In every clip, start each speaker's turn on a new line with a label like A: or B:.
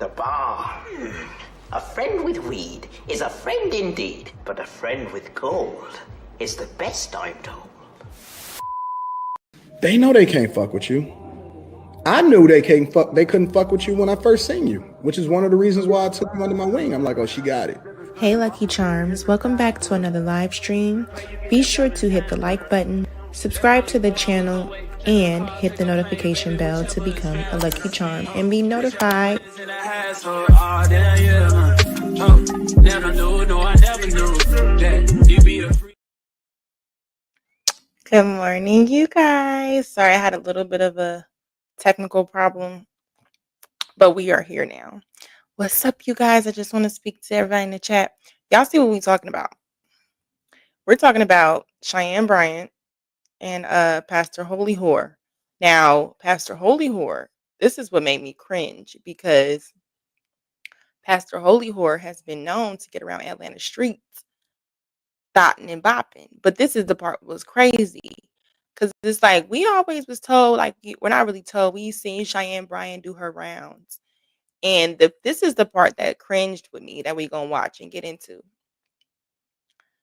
A: The bar. A friend with weed is a friend indeed, but a friend with gold is the best, I'm told.
B: They know they can't fuck with you. I knew they couldn't fuck with you when I first seen you, which is one of the reasons why I took you under my wing. I'm like, oh, she got it.
C: Hey Lucki Charms, welcome back to another live stream. Be sure to hit the like button, subscribe to the channel, and hit the notification bell to become a Lucki Charm and be notified. Good morning, you guys. Sorry, I had a little bit of a technical problem, but we are here now. What's up, you guys? I just want to speak to everybody in the chat. Y'all see what we're talking about? We're talking about Cheyenne Bryant and Pastor Holy Whore. Now, Pastor Holy Whore, this is what made me cringe because Pastor Holy Whore has been known to get around Atlanta streets, thotting and bopping. But this is the part that was crazy because it's like we always was told, like we're not really told. We seen Cheyenne Bryant do her rounds. And this is the part that cringed with me that we gonna watch and get into.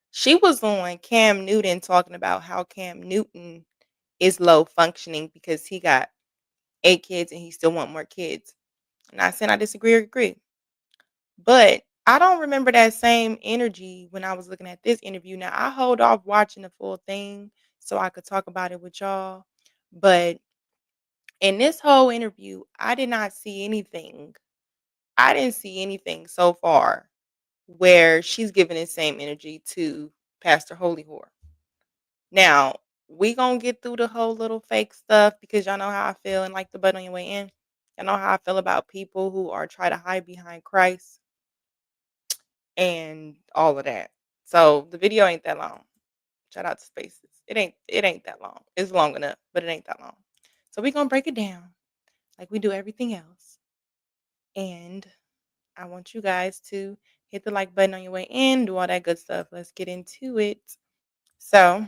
C: She was on Cam Newton talking about how Cam Newton is low functioning because he got 8 kids and he still want more kids. Not saying I disagree or agree, but I don't remember that same energy when I was looking at this interview. Now I hold off watching the full thing so I could talk about it with y'all. But in this whole interview, I did not see anything. I didn't see anything so far where she's giving the same energy to Pastor Holy Whore. Now, we gonna get through the whole little fake stuff because y'all know how I feel and like the button on your way in. Y'all know how I feel about people who are trying to hide behind Christ and all of that. So the video ain't that long. Shout out to Spaces. It ain't that long. It's long enough, but it ain't that long. So we gonna break it down like we do everything else. And I want you guys to hit the like button on your way in, do all that good stuff. Let's get into it. So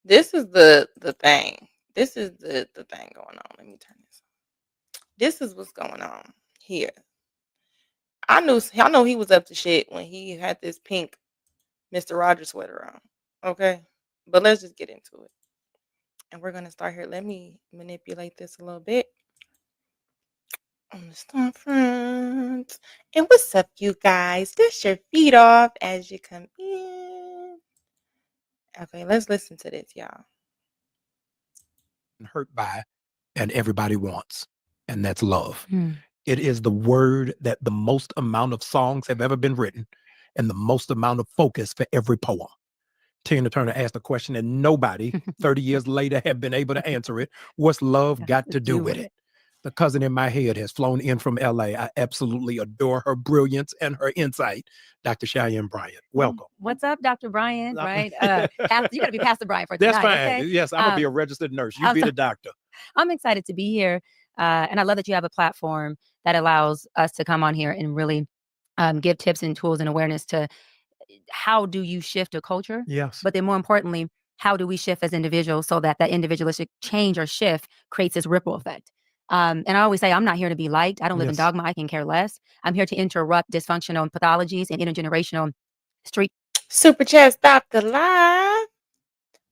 C: this is the thing. This is the thing going on. Let me turn this on. This is what's going on here. I know he was up to shit when he had this pink Mr. Rogers sweater on. Okay. But let's just get into it. And we're gonna start here. Let me manipulate this a little bit. On the storefront. And what's up, you guys? Dust your feet off as you come in. Okay, let's listen to this, y'all.
D: Hurt by and everybody wants, and that's love. It is the word that the most amount of songs have ever been written and the most amount of focus for every poem. Tina Turner asked a question and nobody 30 years later have been able to answer it. What's love got to do with it? The cousin in my head has flown in from LA. I absolutely adore her brilliance and her insight. Dr. Cheyenne Bryant, welcome.
E: What's up, Dr. Bryant? Right? You got to be Pastor Bryant for tonight.
D: That's fine.
E: Okay?
D: Yes, I'm going to be a registered nurse. You be the doctor.
E: I'm excited to be here. And I love that you have a platform that allows us to come on here and really give tips and tools and awareness to how do you shift a culture?
D: Yes.
E: But then more importantly, how do we shift as individuals so that individualistic change or shift creates this ripple effect? And I always say, I'm not here to be liked. I don't live in dogma. I can care less. I'm here to interrupt dysfunctional pathologies and intergenerational street.
C: Super chat, stop the live.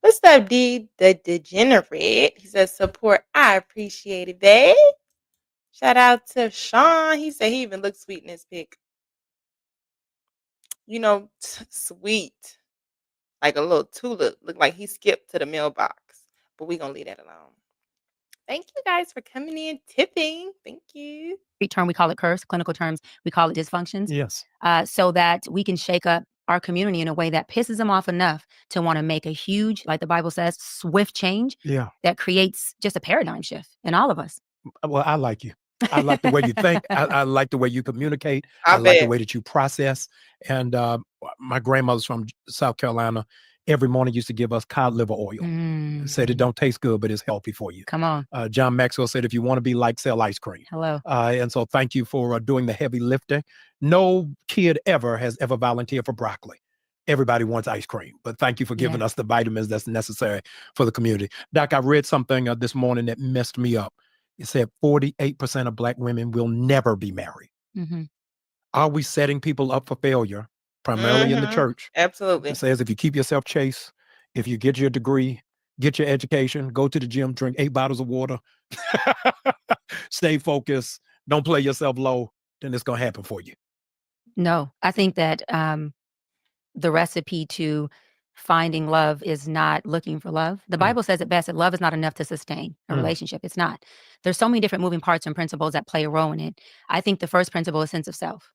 C: What's up, D? The Degenerate. He says, support. I appreciate it, babe. Shout out to Sean. He said he even looks sweet in his pic. You know, sweet. Like a little tulip. Look like he skipped to the mailbox. But we're going to leave that alone. Thank you guys for coming in, tipping. Thank you.
E: Term, we call it curse. Clinical terms, we call it dysfunctions.
D: Yes.
E: So that we can shake up our community in a way that pisses them off enough to want to make a huge, like the Bible says, swift change.
D: Yeah.
E: That creates just a paradigm shift in all of us.
D: Well, I like you. I like the way you think. I like the way you communicate.
C: I
D: like the
C: bet.
D: way that you process. And my grandmother's from South Carolina. Every morning used to give us cod liver oil. Said it don't taste good, but it's healthy for you.
E: Come on.
D: John Maxwell said, if you want to be like, sell ice cream.
E: Hello.
D: And so thank you for doing the heavy lifting. No kid has ever volunteered for broccoli. Everybody wants ice cream, but thank you for giving us the vitamins that's necessary for the community. Doc, I read something this morning that messed me up. It said 48% of Black women will never be married.
E: Mhm.
D: Are we setting people up for failure, primarily in the church?
C: Absolutely.
D: It says if you keep yourself chaste, if you get your degree, get your education, go to the gym, drink 8 bottles of water, stay focused, don't play yourself low, then it's going to happen for you.
E: No, I think that the recipe to finding love is not looking for love. The Bible says it best that love is not enough to sustain a relationship. It's not. There's so many different moving parts and principles that play a role in it. I think the first principle is sense of self.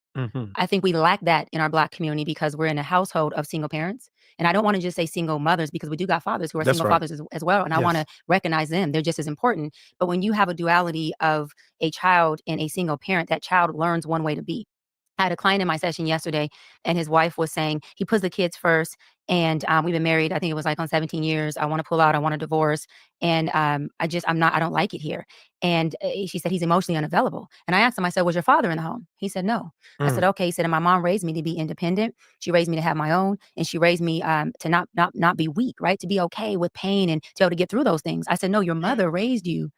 E: I think we lack that in our Black community because we're in a household of single parents. And I don't want to just say single mothers because we do got fathers who are
D: That's
E: single
D: right.
E: fathers as well. And I want to recognize them. They're just as important. But when you have a duality of a child and a single parent, that child learns one way to be. I had a client in my session yesterday, and his wife was saying he puts the kids first. And we've been married, I think it was like on 17 years. I want to pull out. I want a divorce. And I don't like it here. And she said he's emotionally unavailable. And I asked him, I said, was your father in the home? He said, no. I said, okay. He said, and my mom raised me to be independent. She raised me to have my own. And she raised me to not be weak, right? To be okay with pain and to be able to get through those things. I said, no, your mother raised you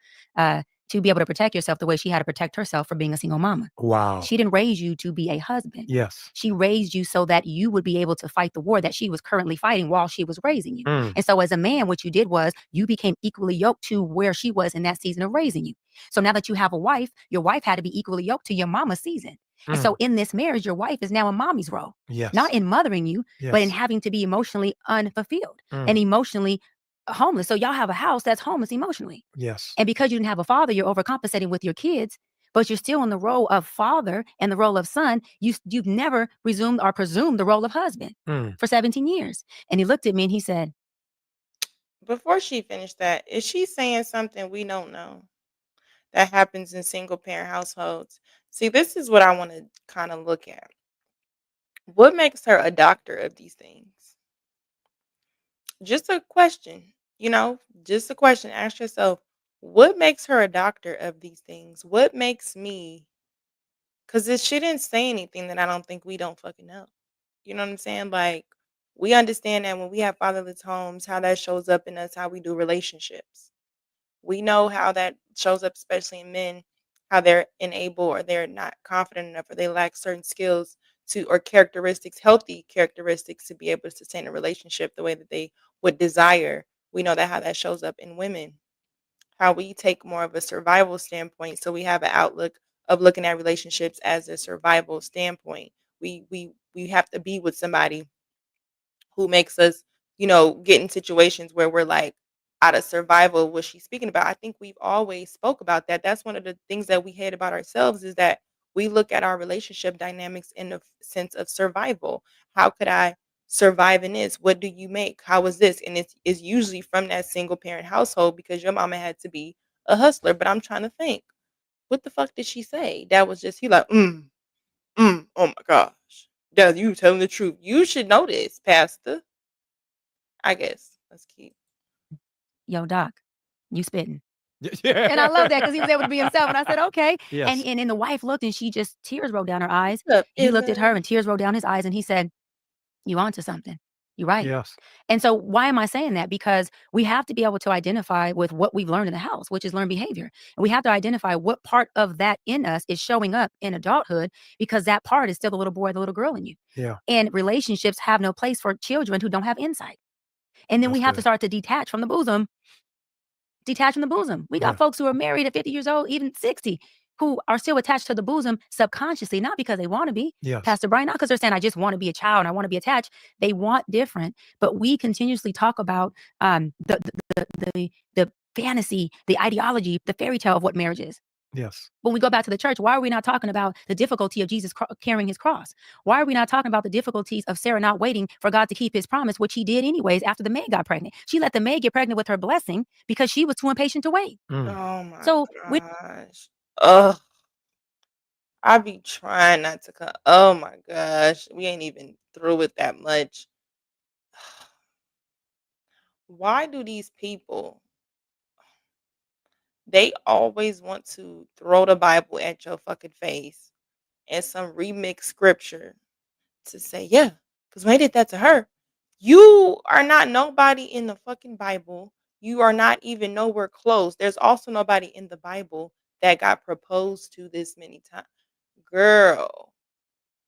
E: to be able to protect yourself the way she had to protect herself for being a single mama.
D: Wow.
E: She didn't raise you to be a husband.
D: Yes.
E: She raised you so that you would be able to fight the war that she was currently fighting while she was raising you. And so as a man, what you did was you became equally yoked to where she was in that season of raising you. So now that you have a wife, your wife had to be equally yoked to your mama's season. And so in this marriage, your wife is now in mommy's role.
D: Yes.
E: Not in mothering you, but in
D: Yes.
E: having to be emotionally unfulfilled and emotionally homeless. So y'all have a house that's homeless emotionally.
D: Yes.
E: And because you didn't have a father, you're overcompensating with your kids, but you're still in the role of father and the role of son. You've never resumed or presumed the role of husband for 17 years. And he looked at me and he said,
C: Before she finished that, is she saying something we don't know that happens in single parent households? See, this is what I want to kind of look at. What makes her a doctor of these things? Just a question, just a question. Ask yourself, what makes her a doctor of these things? What makes me? Because she didn't say anything that I don't think we don't fucking know. You know what I'm saying? Like, we understand that when we have fatherless homes, how that shows up in us, how we do relationships. We know how that shows up, especially in men, how they're unable or they're not confident enough or they lack certain skills or characteristics, healthy characteristics to be able to sustain a relationship the way that they would desire. We know that how that shows up in women, how we take more of a survival standpoint. So we have an outlook of looking at relationships as a survival standpoint. We have to be with somebody who makes us, get in situations where we're like out of survival. What she's speaking about, I think we've always spoke about that. That's one of the things that we hate about ourselves is that we look at our relationship dynamics in the sense of survival. How could I survive in this? What do you make? How is this? And it's usually from that single parent household because your mama had to be a hustler. But I'm trying to think, what the fuck did she say? That was just he like, oh my gosh. Dad, you telling the truth. You should know this, Pastor. I guess. Let's keep.
E: yo, Doc, you spitting.
D: Yeah.
E: And I love that because he was able to be himself. And I said, okay.
D: Yes.
E: And then the wife looked and she just tears rolled down her eyes.
C: What's up,
E: He looked at her
C: Eva?
E: and tears rolled down his eyes and he said, you onto something. You're right.
D: Yes.
E: And so why am I saying that? Because we have to be able to identify with what we've learned in the house, which is learned behavior. And we have to identify what part of that in us is showing up in adulthood because that part is still the little boy, the little girl in you.
D: Yeah.
E: And relationships have no place for children who don't have insight. And then
D: That's
E: we have to
D: good.
E: start to detach from the bosom. We got
D: Yeah.
E: folks who are married at 50 years old, even 60, who are still attached to the bosom subconsciously, not because they want to be,
D: Yes.
E: Pastor Brian, not because they're saying, I just want to be a child and I want to be attached. They want different. But we continuously talk about the fantasy, the ideology, the fairy tale of what marriage is.
D: Yes.
E: When we go back to the church, why are we not talking about the difficulty of Jesus carrying his cross? Why are we not talking about the difficulties of Sarah not waiting for God to keep his promise, which he did anyways after the maid got pregnant? She let the maid get pregnant with her blessing because she was too impatient to wait.
C: Oh my
E: So
C: gosh. Ugh. I be trying not to come. Oh my gosh. We ain't even through with that much. Why do these people they always want to throw the Bible at your fucking face and some remix scripture to say, yeah, because when I did that to her, you are not nobody in the fucking Bible. You are not even nowhere close. There's also nobody in the Bible that got proposed to this many times. Girl,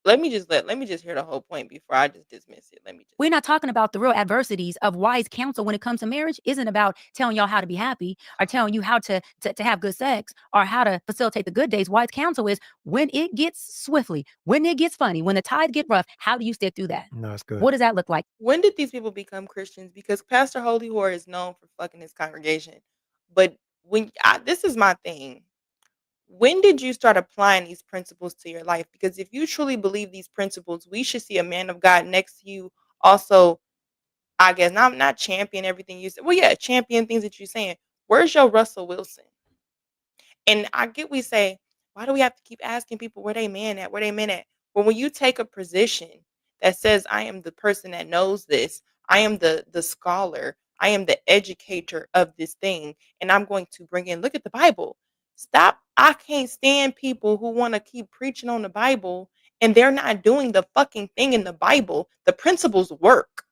C: let me just hear the whole point before I just dismiss it.
E: We're not talking about the real adversities of wise counsel when it comes to marriage. Isn't about telling y'all how to be happy or telling you how to have good sex or how to facilitate the good days. Wise counsel is when it gets swiftly, when it gets funny, when the tides get rough, how do you stick through that?
D: No, it's good.
E: What does that look like?
C: When did these people become Christians? Because Pastor Holy Whore is known for fucking his congregation. But this is my thing. When did you start applying these principles to your life? Because if you truly believe these principles, we should see a man of God next to you. Also, I guess not champion everything you said. Well, yeah, champion things that you're saying. Where's your Russell Wilson? And I get we say, why do we have to keep asking people where they man at, where they men at? Well, when you take a position that says, I am the person that knows this, I am the scholar, I am the educator of this thing, and I'm going to bring in, look at the Bible. Stop. I can't stand people who want to keep preaching on the Bible and they're not doing the fucking thing in the Bible. The principles work.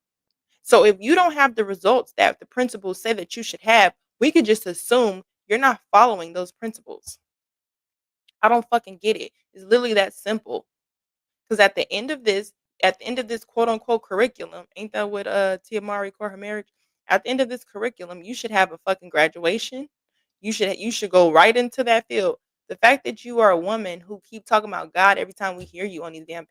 C: So if you don't have the results that the principles say that you should have, we could just assume you're not following those principles. I don't fucking get it. It's literally that simple. Because at the end of this quote unquote curriculum, ain't that what Tia Mowry called her marriage? At the end of this curriculum, you should have a fucking graduation. You should go right into that field. The fact that you are a woman who keep talking about God every time we hear you on these damn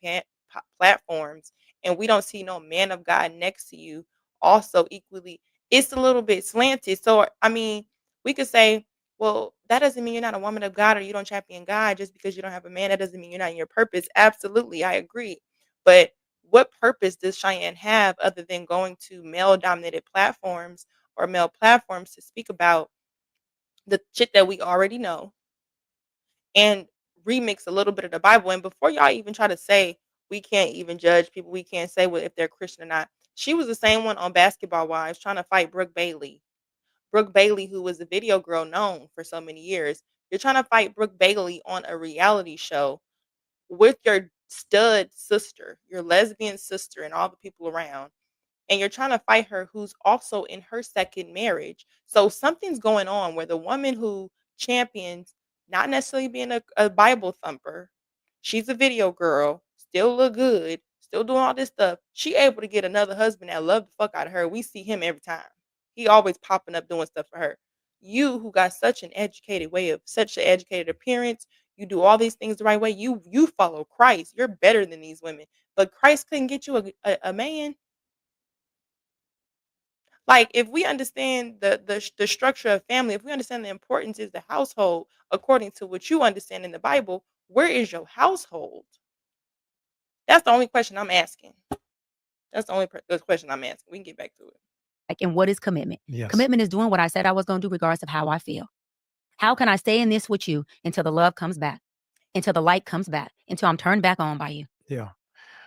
C: platforms, and we don't see no man of God next to you, also equally, it's a little bit slanted. So I mean, we could say, well, that doesn't mean you're not a woman of God or you don't champion God just because you don't have a man. That doesn't mean you're not in your purpose. Absolutely, I agree. But what purpose does Cheyenne have other than going to male-dominated platforms or male platforms to speak about the shit that we already know and remix a little bit of the Bible? And before y'all even try to say we can't even judge people, we can't say if they're Christian or not. She was the same one on Basketball Wives trying to fight Brooke Bailey. Brooke Bailey, who was a video girl known for so many years. You're trying to fight Brooke Bailey on a reality show with your stud sister, your lesbian sister, and all the people around. And you're trying to fight her who's also in her second marriage. So something's going on where the woman who champions not necessarily being a Bible thumper, she's a video girl, still look good, still doing all this stuff. She able to get another husband that love the fuck out of her. We see him every time. He always popping up doing stuff for her. You who got such an such an educated appearance, you do all these things the right way. You follow Christ. You're better than these women. But Christ couldn't get you a man. Like, if we understand the structure of family, if we understand the importance is the household, according to what you understand in the Bible, where is your household? That's the only question I'm asking. That's the only question I'm asking. We can get back to it.
E: And what is commitment?
D: Yes.
E: Commitment is doing what I said I was going to do regardless of how I feel. How can I stay in this with you until the love comes back, until the light comes back, until I'm turned back on by you?
D: Yeah.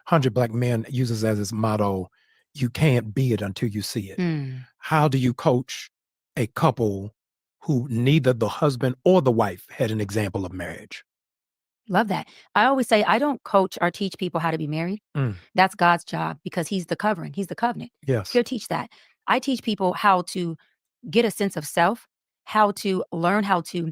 D: 100 Black Men uses as its motto, you can't be it until you see it. How do you coach a couple who neither the husband or the wife had an example of marriage?
E: Love that. I always say I don't coach or teach people how to be married. That's God's job because he's the covering. He's the covenant.
D: Yes.
E: He'll teach that. I teach people how to get a sense of self, how to learn how to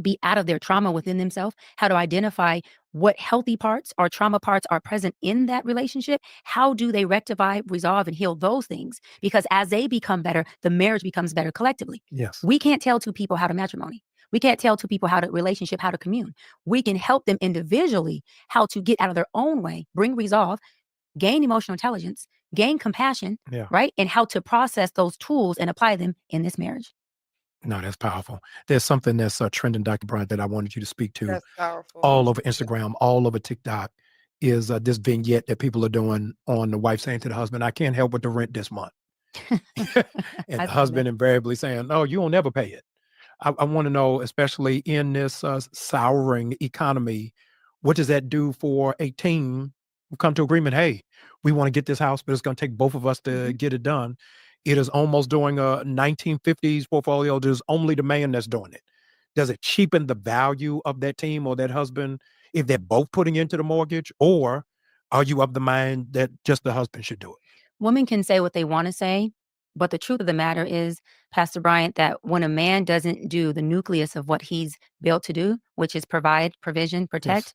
E: be out of their trauma within themselves, how to identify what healthy parts or trauma parts are present in that relationship. How do they rectify, resolve, and heal those things? Because as they become better, the marriage becomes better collectively.
D: Yes.
E: We can't tell two people how to matrimony. We can't tell two people how to relationship, how to commune. We can help them individually how to get out of their own way, bring resolve, gain emotional intelligence, gain compassion, right? And how to process those tools and apply them in this marriage.
D: No, that's powerful. There's something that's trending, Dr. Bryant, that I wanted you to speak to.
C: That's powerful.
D: All over Instagram, all over TikTok, is this vignette that people are doing on the wife saying to the husband, I can't help but the rent this month. And the husband invariably saying, no, you won't never pay it. I want to know, especially in this souring economy, what does that do for a team who come to agreement? Hey, we want to get this house, but it's going to take both of us to get it done. It is almost doing a 1950s portfolio. There's only the man that's doing it. Does it cheapen the value of that team or that husband if they're both putting into the mortgage? Or are you of the mind that just the husband should do it?
E: Women can say what they want to say, But the truth of the matter is, Pastor Bryant, that when a man doesn't do the nucleus of what he's built to do, which is provide, provision, protect,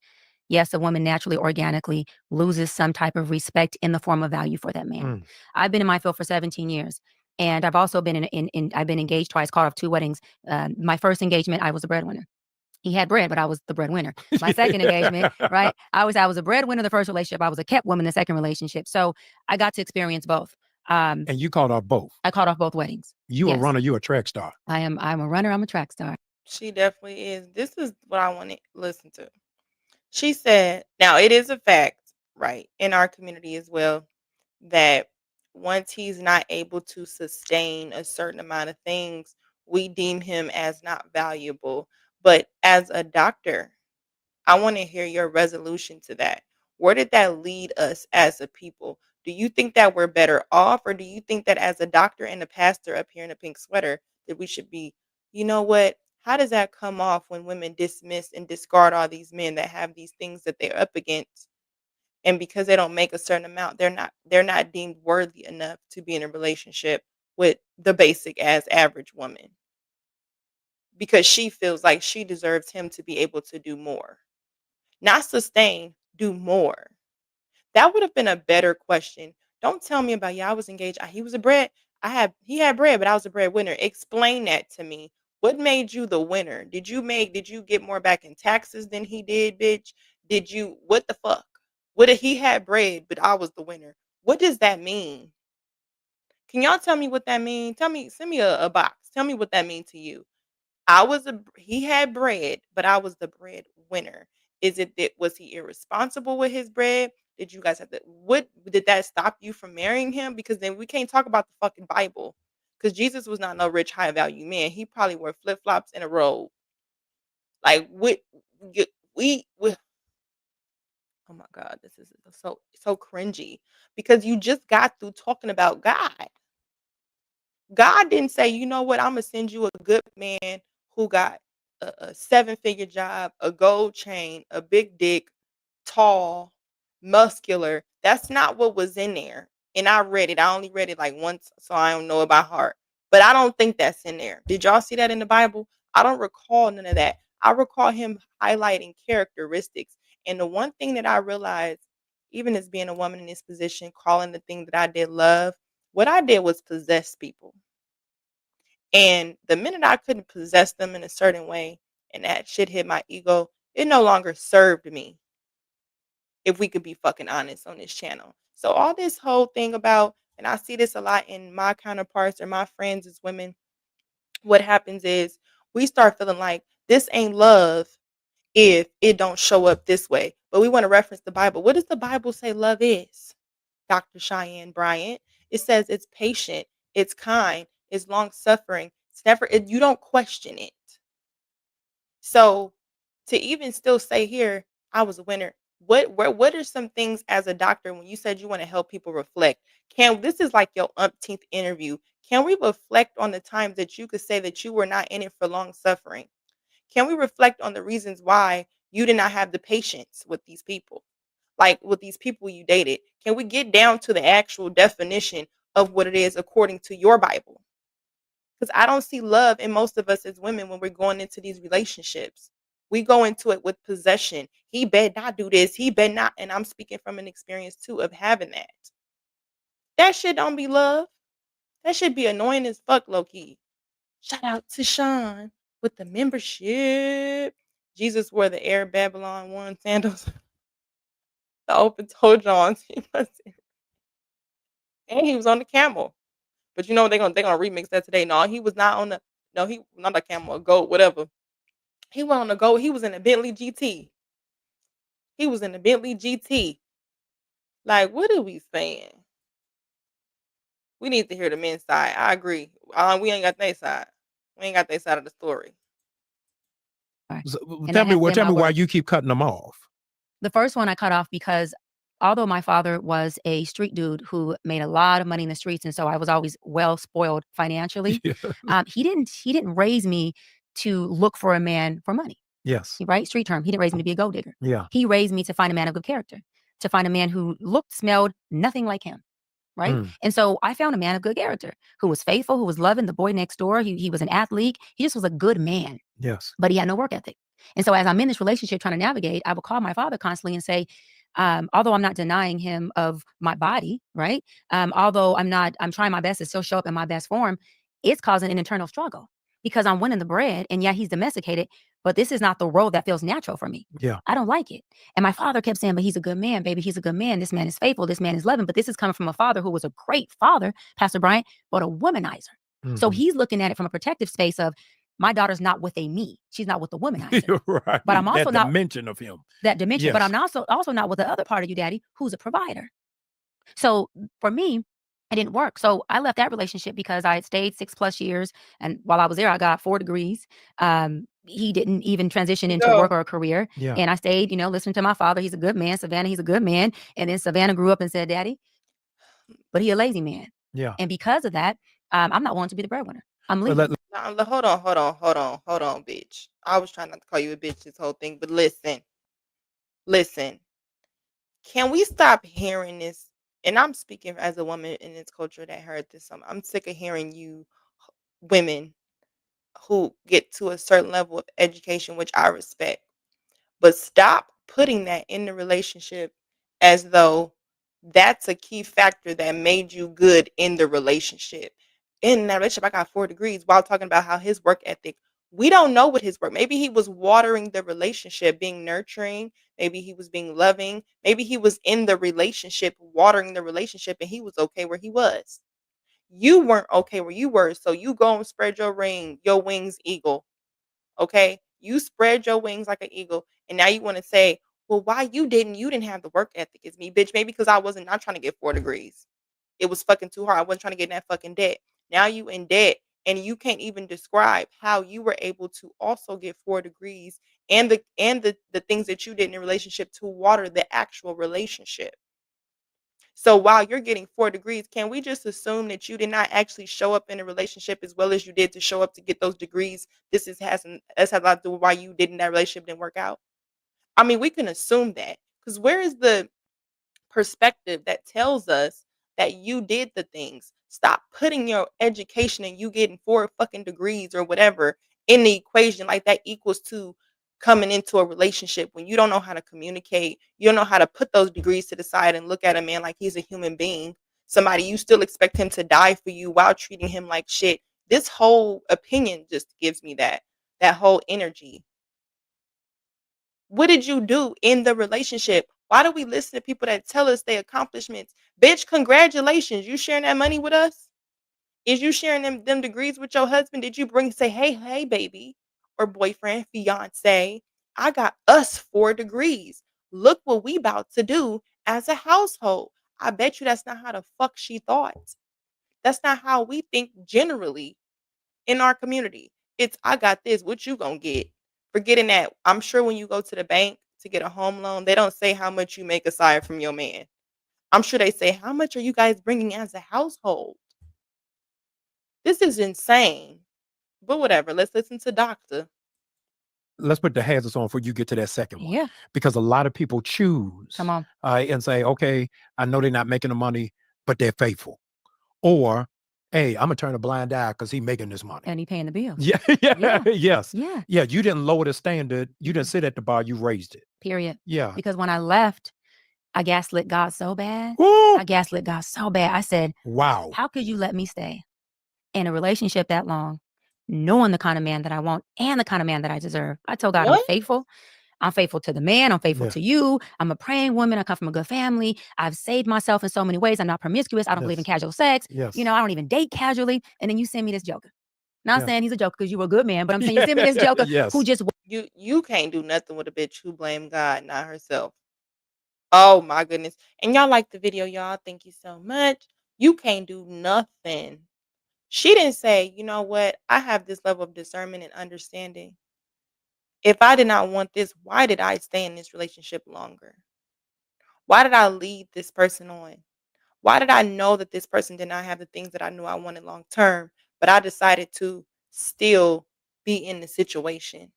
E: yes, a woman naturally, organically loses some type of respect in the form of value for that man. I've been in my field for 17 years. And I've also been I've been engaged twice, called off 2 weddings. My first engagement, I was the breadwinner. He had bread, but I was the breadwinner. My second engagement, right? I was a breadwinner the first relationship. I was a kept woman the second relationship. So I got to experience both.
D: And you called off both.
E: I called off both weddings.
D: You a runner, you a track star.
E: I'm a runner, I'm a track star.
C: She definitely is. This is what I want to listen to. She said, now it is a fact, right, in our community as well, that once he's not able to sustain a certain amount of things, we deem him as not valuable. But as a doctor, I want to hear your resolution to that. Where did that lead us as a people? Do you think that we're better off, or do you think that as a doctor and a pastor up here in a pink sweater, that we should be, you know what? How does that come off when women dismiss and discard all these men that have these things that they're up against? And because they don't make a certain amount, they're not deemed worthy enough to be in a relationship with the basic as average woman, because she feels like she deserves him to be able to do more. Not sustain, do more. That would have been a better question. Don't tell me about, yeah, I was engaged. He was a bread. He had bread, but I was a breadwinner. Explain that to me. What made you the winner? Did you get more back in taxes than he did, bitch? What the fuck? What if he had bread, but I was the winner? What does that mean? Can y'all tell me what that means? Send me a box. Tell me what that means to you. He had bread, but I was the bread winner. Was he irresponsible with his bread? Did you guys did that stop you from marrying him? Because then we can't talk about the fucking Bible. Because Jesus was not no rich, high value man. He probably wore flip flops and a robe. Like oh my God, this is so cringy. Because you just got through talking about God. God didn't say, you know what, I'm gonna send you a good man who got a 7-figure job, a gold chain, a big dick, tall, muscular. That's not what was in there. And I read it. I only read it like once, so I don't know it by heart. But I don't think that's in there. Did y'all see that in the Bible? I don't recall none of that. I recall him highlighting characteristics. And the one thing that I realized, even as being a woman in this position, calling the thing that I did love, what I did was possess people. And the minute I couldn't possess them in a certain way, and that shit hit my ego, it no longer served me. If we could be fucking honest on this channel. So all this whole thing about, and I see this a lot in my counterparts or my friends as women, what happens is we start feeling like this ain't love if it don't show up this way. But we want to reference the Bible. What does the Bible say love is, Dr. Cheyenne Bryant? It says it's patient, it's kind, it's long-suffering. You don't question it. So to even still say here, I was a winner. What are some things as a doctor, when you said you want to help people reflect? This is like your umpteenth interview. Can we reflect on the times that you could say that you were not in it for long suffering? Can we reflect on the reasons why you did not have the patience with these people? Like with these people you dated. Can we get down to the actual definition of what it is according to your Bible? Because I don't see love in most of us as women when we're going into these relationships. We go into it with possession. He better not do this. He better not. And I'm speaking from an experience too of having that. That shit don't be love. That should be annoying as fuck, low key. Shout out to Sean with the membership. Jesus wore the Air Babylon 1 sandals. The open toe Johns. And he was on the camel. But you know they're gonna remix that today. No, he was not on the he not a camel, a goat, whatever. He went on the goat. He was in a Bentley GT. He was in the Bentley GT. Like, what are we saying? We need to hear the men's side. I agree. We ain't got their side. We ain't got their side of the story.
D: So, tell me why you keep cutting them off.
E: The first one I cut off because although my father was a street dude who made a lot of money in the streets, and so I was always well spoiled financially, he didn't raise me to look for a man for money.
D: Yes.
E: Right? Street term. He didn't raise me to be a gold digger.
D: Yeah.
E: He raised me to find a man of good character, to find a man who looked, smelled nothing like him. right? And so I found a man of good character who was faithful, who was loving, the boy next door. He was an athlete. He just was a good man.
D: Yes.
E: But he had no work ethic. And so as I'm in this relationship trying to navigate, I would call my father constantly and say, although I'm not denying him of my body, right? Although I'm trying my best to still show up in my best form, it's causing an internal struggle because I'm winning the bread and he's domesticated, but this is not the role that feels natural for me.
D: Yeah.
E: I don't like it. And my father kept saying, but he's a good man, baby. He's a good man. This man is faithful. This man is loving. But this is coming from a father who was a great father, Pastor Bryant, but a womanizer. So he's looking at it from a protective space of, my daughter's not with a me. She's not with the womanizer.
D: You're right.
E: But I'm also
D: that dimension of him.
E: That dimension.
D: Yes.
E: But I'm also not with the other part of you, Daddy, who's a provider. So for me, it didn't work. So I left that relationship because I had stayed 6+ years. And while I was there, I got 4 degrees. He didn't even transition into work or a career.
D: Yeah.
E: And I stayed, listening to my father. He's a good man. Savannah, he's a good man. And then Savannah grew up and said, Daddy, but he a lazy man.
D: Yeah.
E: And because of that, I'm not wanting to be the breadwinner. I'm leaving.
C: Hold on, bitch. I was trying not to call you a bitch this whole thing, but listen. Can we stop hearing this? And I'm speaking as a woman in this culture that heard this. I'm sick of hearing you women who get to a certain level of education, which I respect, but stop putting that in the relationship as though that's a key factor that made you good in the relationship. In that relationship, I got 4 degrees while talking about how his work ethic, we don't know what his work. Maybe he was watering the relationship, being nurturing. Maybe he was being loving. Maybe he was in the relationship, watering the relationship, and he was okay where he was. You weren't okay where you were, so you go and spread your wings, eagle. Okay? You spread your wings like an eagle, and now you want to say, well, why you didn't have the work ethic as me, bitch. Maybe because I wasn't not trying to get 4 degrees. It was fucking too hard. I wasn't trying to get in that fucking debt. Now you in debt, and you can't even describe how you were able to also get 4 degrees and the things that you did in a relationship to water the actual relationship. So while you're getting 4 degrees, can we just assume that you did not actually show up in a relationship as well as you did to show up to get those degrees? This has a lot to do with why you did in that relationship didn't work out. I mean, we can assume that because where is the perspective that tells us that you did the things? Stop putting your education and you getting 4 fucking degrees or whatever in the equation like that equals to coming into a relationship when you don't know how to communicate. You don't know how to put those degrees to the side and look at a man like he's a human being. Somebody you still expect him to die for you while treating him like shit. This whole opinion just gives me that whole energy. What did you do in the relationship? Why do we listen to people that tell us their accomplishments? Bitch, congratulations. You sharing that money with us? Is you sharing them degrees with your husband? Did you say, hey, baby, or boyfriend, fiance, I got us 4 degrees. Look what we about to do as a household. I bet you that's not how the fuck she thought. That's not how we think generally in our community. It's, I got this. What you gonna get? Forgetting that, I'm sure when you go to the bank to get a home loan, they don't say how much you make aside from your man. I'm sure they say, how much are you guys bringing as a household? This is insane. But whatever, let's listen to Doctor.
D: Let's put the hazards on before you get to that second one.
E: Yeah.
D: Because a lot of people choose
E: Come on.
D: and say, okay, I know they're not making the money, but they're faithful. Or, hey, I'm going to turn a blind eye because he's making this money.
E: And he paying the bills.
D: Yeah. Yes.
E: Yeah.
D: Yeah. You didn't lower the standard. You didn't sit at the bar. You raised it.
E: Period.
D: Yeah.
E: Because when I left, I gaslit God so bad.
D: Woo!
E: I gaslit God so bad. I said,
D: wow.
E: How could you let me stay in a relationship that long, knowing the kind of man that I want and the kind of man that I deserve? I told God,
C: What?
E: I'm faithful. I'm faithful to the man. I'm faithful to you. I'm a praying woman. I come from a good family. I've saved myself in so many ways. I'm not promiscuous. I don't believe in casual sex.
D: Yes.
E: I don't even date casually. And then you send me this joker. Not saying he's a joker because you were a good man, but I'm saying you send me this joker who just...
C: You can't do nothing with a bitch who blame God, not herself. Oh my goodness. And y'all like the video, y'all. Thank you so much. You can't do nothing. She didn't say, you know what? I have this level of discernment and understanding. If I did not want this, why did I stay in this relationship longer? Why did I lead this person on? Why did I know that this person did not have the things that I knew I wanted long term, but I decided to still be in the situation?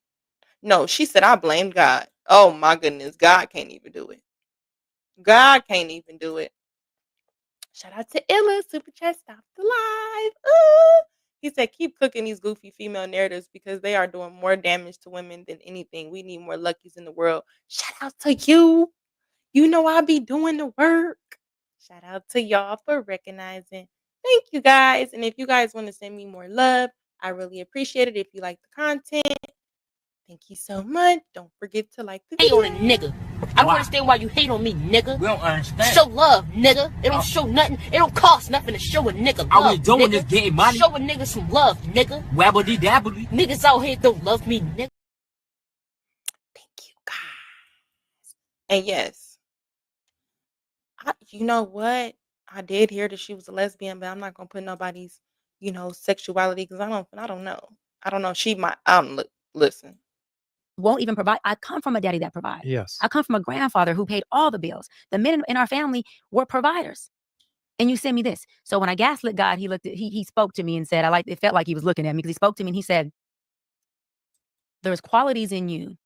C: No, she said, I blamed God. Oh my goodness. God can't even do it. God can't even do it. Shout out to Illa, Super Chat stopped the live. Ooh. He said, keep cooking these goofy female narratives because they are doing more damage to women than anything. We need more Lucki's in the world. Shout out to you. You know I be doing the work. Shout out to y'all for recognizing. Thank you guys. And if you guys want to send me more love, I really appreciate it. If you like the content, thank you so much. Don't forget to like the video.
F: Hate on a nigga. I don't understand why you hate on me, nigga. We don't understand. Show love, nigga. It don't show nothing. It don't cost nothing to show a nigga love. All we doing is getting money. Show a nigga some love, nigga. Wabbly dabbly. Niggas out here don't love me, nigga.
C: Thank you guys. And yes, you know what? I did hear that she was a lesbian, but I'm not gonna put nobody's, sexuality because I don't know. I don't know. She might. Listen.
E: Won't even provide. I come from a daddy that provides.
D: Yes.
E: I come from a grandfather who paid all the bills. The men in our family were providers. And you send me this. So when I gaslit God, he spoke to me and said, it felt like he was looking at me because he spoke to me and he said, there's qualities in you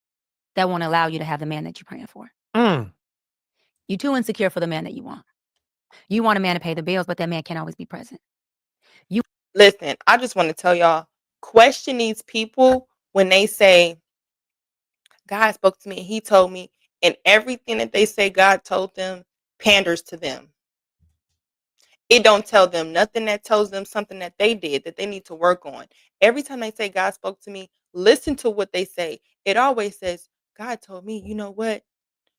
E: that won't allow you to have the man that you're praying for. You're too insecure for the man that you want. You want a man to pay the bills, but that man can't always be present.
C: Listen, I just want to tell y'all, question these people when they say, God spoke to me and he told me, and everything that they say God told them panders to them. It don't tell them nothing that tells them something that they did that they need to work on. Every time they say God spoke to me, listen to what they say. It always says, God told me, you know what?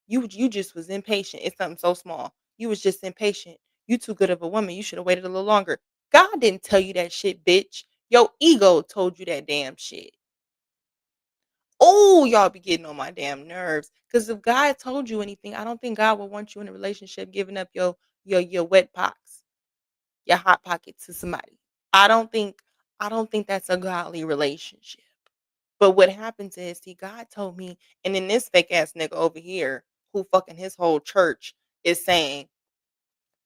C: You just was impatient. It's something so small. You was just impatient. You too good of a woman. You should have waited a little longer. God didn't tell you that shit, bitch. Your ego told you that damn shit. Oh, y'all be getting on my damn nerves. Because if God told you anything, I don't think God would want you in a relationship giving up your wet pox, your hot pocket to somebody. I don't think that's a godly relationship. But what happens is, see, God told me, and then this fake ass nigga over here who fucking his whole church is saying,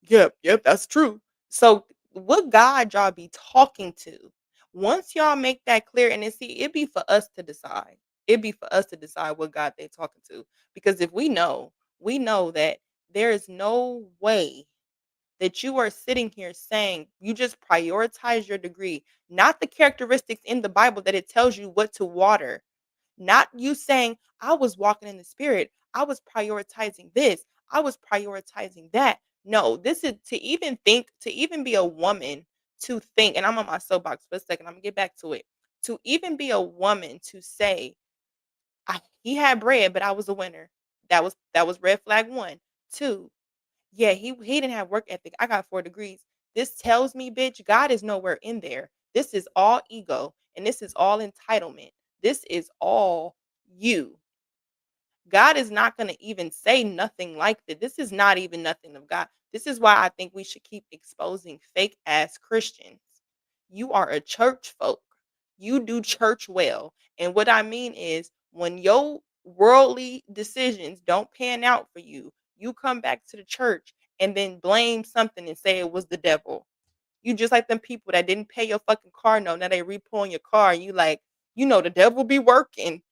C: yep, that's true. So what God y'all be talking to? Once y'all make that clear, and it'd be for us to decide. It'd be for us to decide what God they talking to. Because if we know that there is no way that you are sitting here saying you just prioritize your degree, not the characteristics in the Bible that it tells you what to water. Not you saying, I was walking in the spirit. I was prioritizing this. I was prioritizing that. No, this is to even be a woman to think, and I'm on my soapbox for a second. I'm going to get back to it. To even be a woman to say, he had bread, but I was a winner. That was red flag 1. 2, yeah, he didn't have work ethic. I got 4 degrees. This tells me, bitch, God is nowhere in there. This is all ego, and this is all entitlement. This is all you. God is not going to even say nothing like that. This is not even nothing of God. This is why I think we should keep exposing fake ass Christians. You are a church folk. You do church well. And what I mean is when your worldly decisions don't pan out for you, you come back to the church and then blame something and say it was the devil. You just like them people that didn't pay your fucking car note. Now they repulling your car and you like, the devil be working.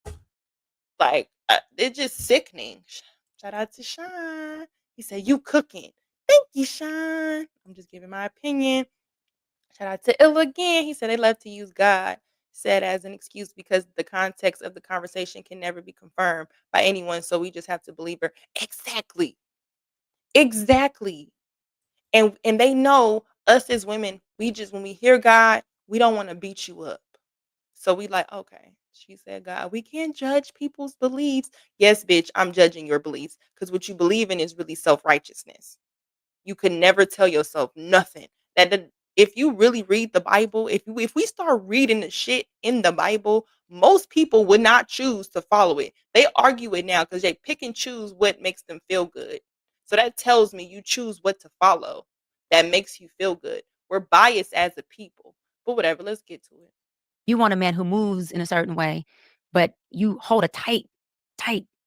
C: Like, it's just sickening. Shout out to Sean. He said, you cooking. Thank you, Sean. I'm just giving my opinion. Shout out to Illa again. He said they love to use God said as an excuse because the context of the conversation can never be confirmed by anyone. So we just have to believe her. Exactly. And they know us as women, when we hear God, we don't want to beat you up. So we like, okay, she said, God, we can't judge people's beliefs. Yes, bitch, I'm judging your beliefs because what you believe in is really self-righteousness. You can never tell yourself nothing. If you really read the Bible, if we start reading the shit in the Bible, most people would not choose to follow it. They argue it now because they pick and choose what makes them feel good. So that tells me you choose what to follow that makes you feel good. We're biased as a people. But whatever, let's get to it.
E: You want a man who moves in a certain way, but you hold a tight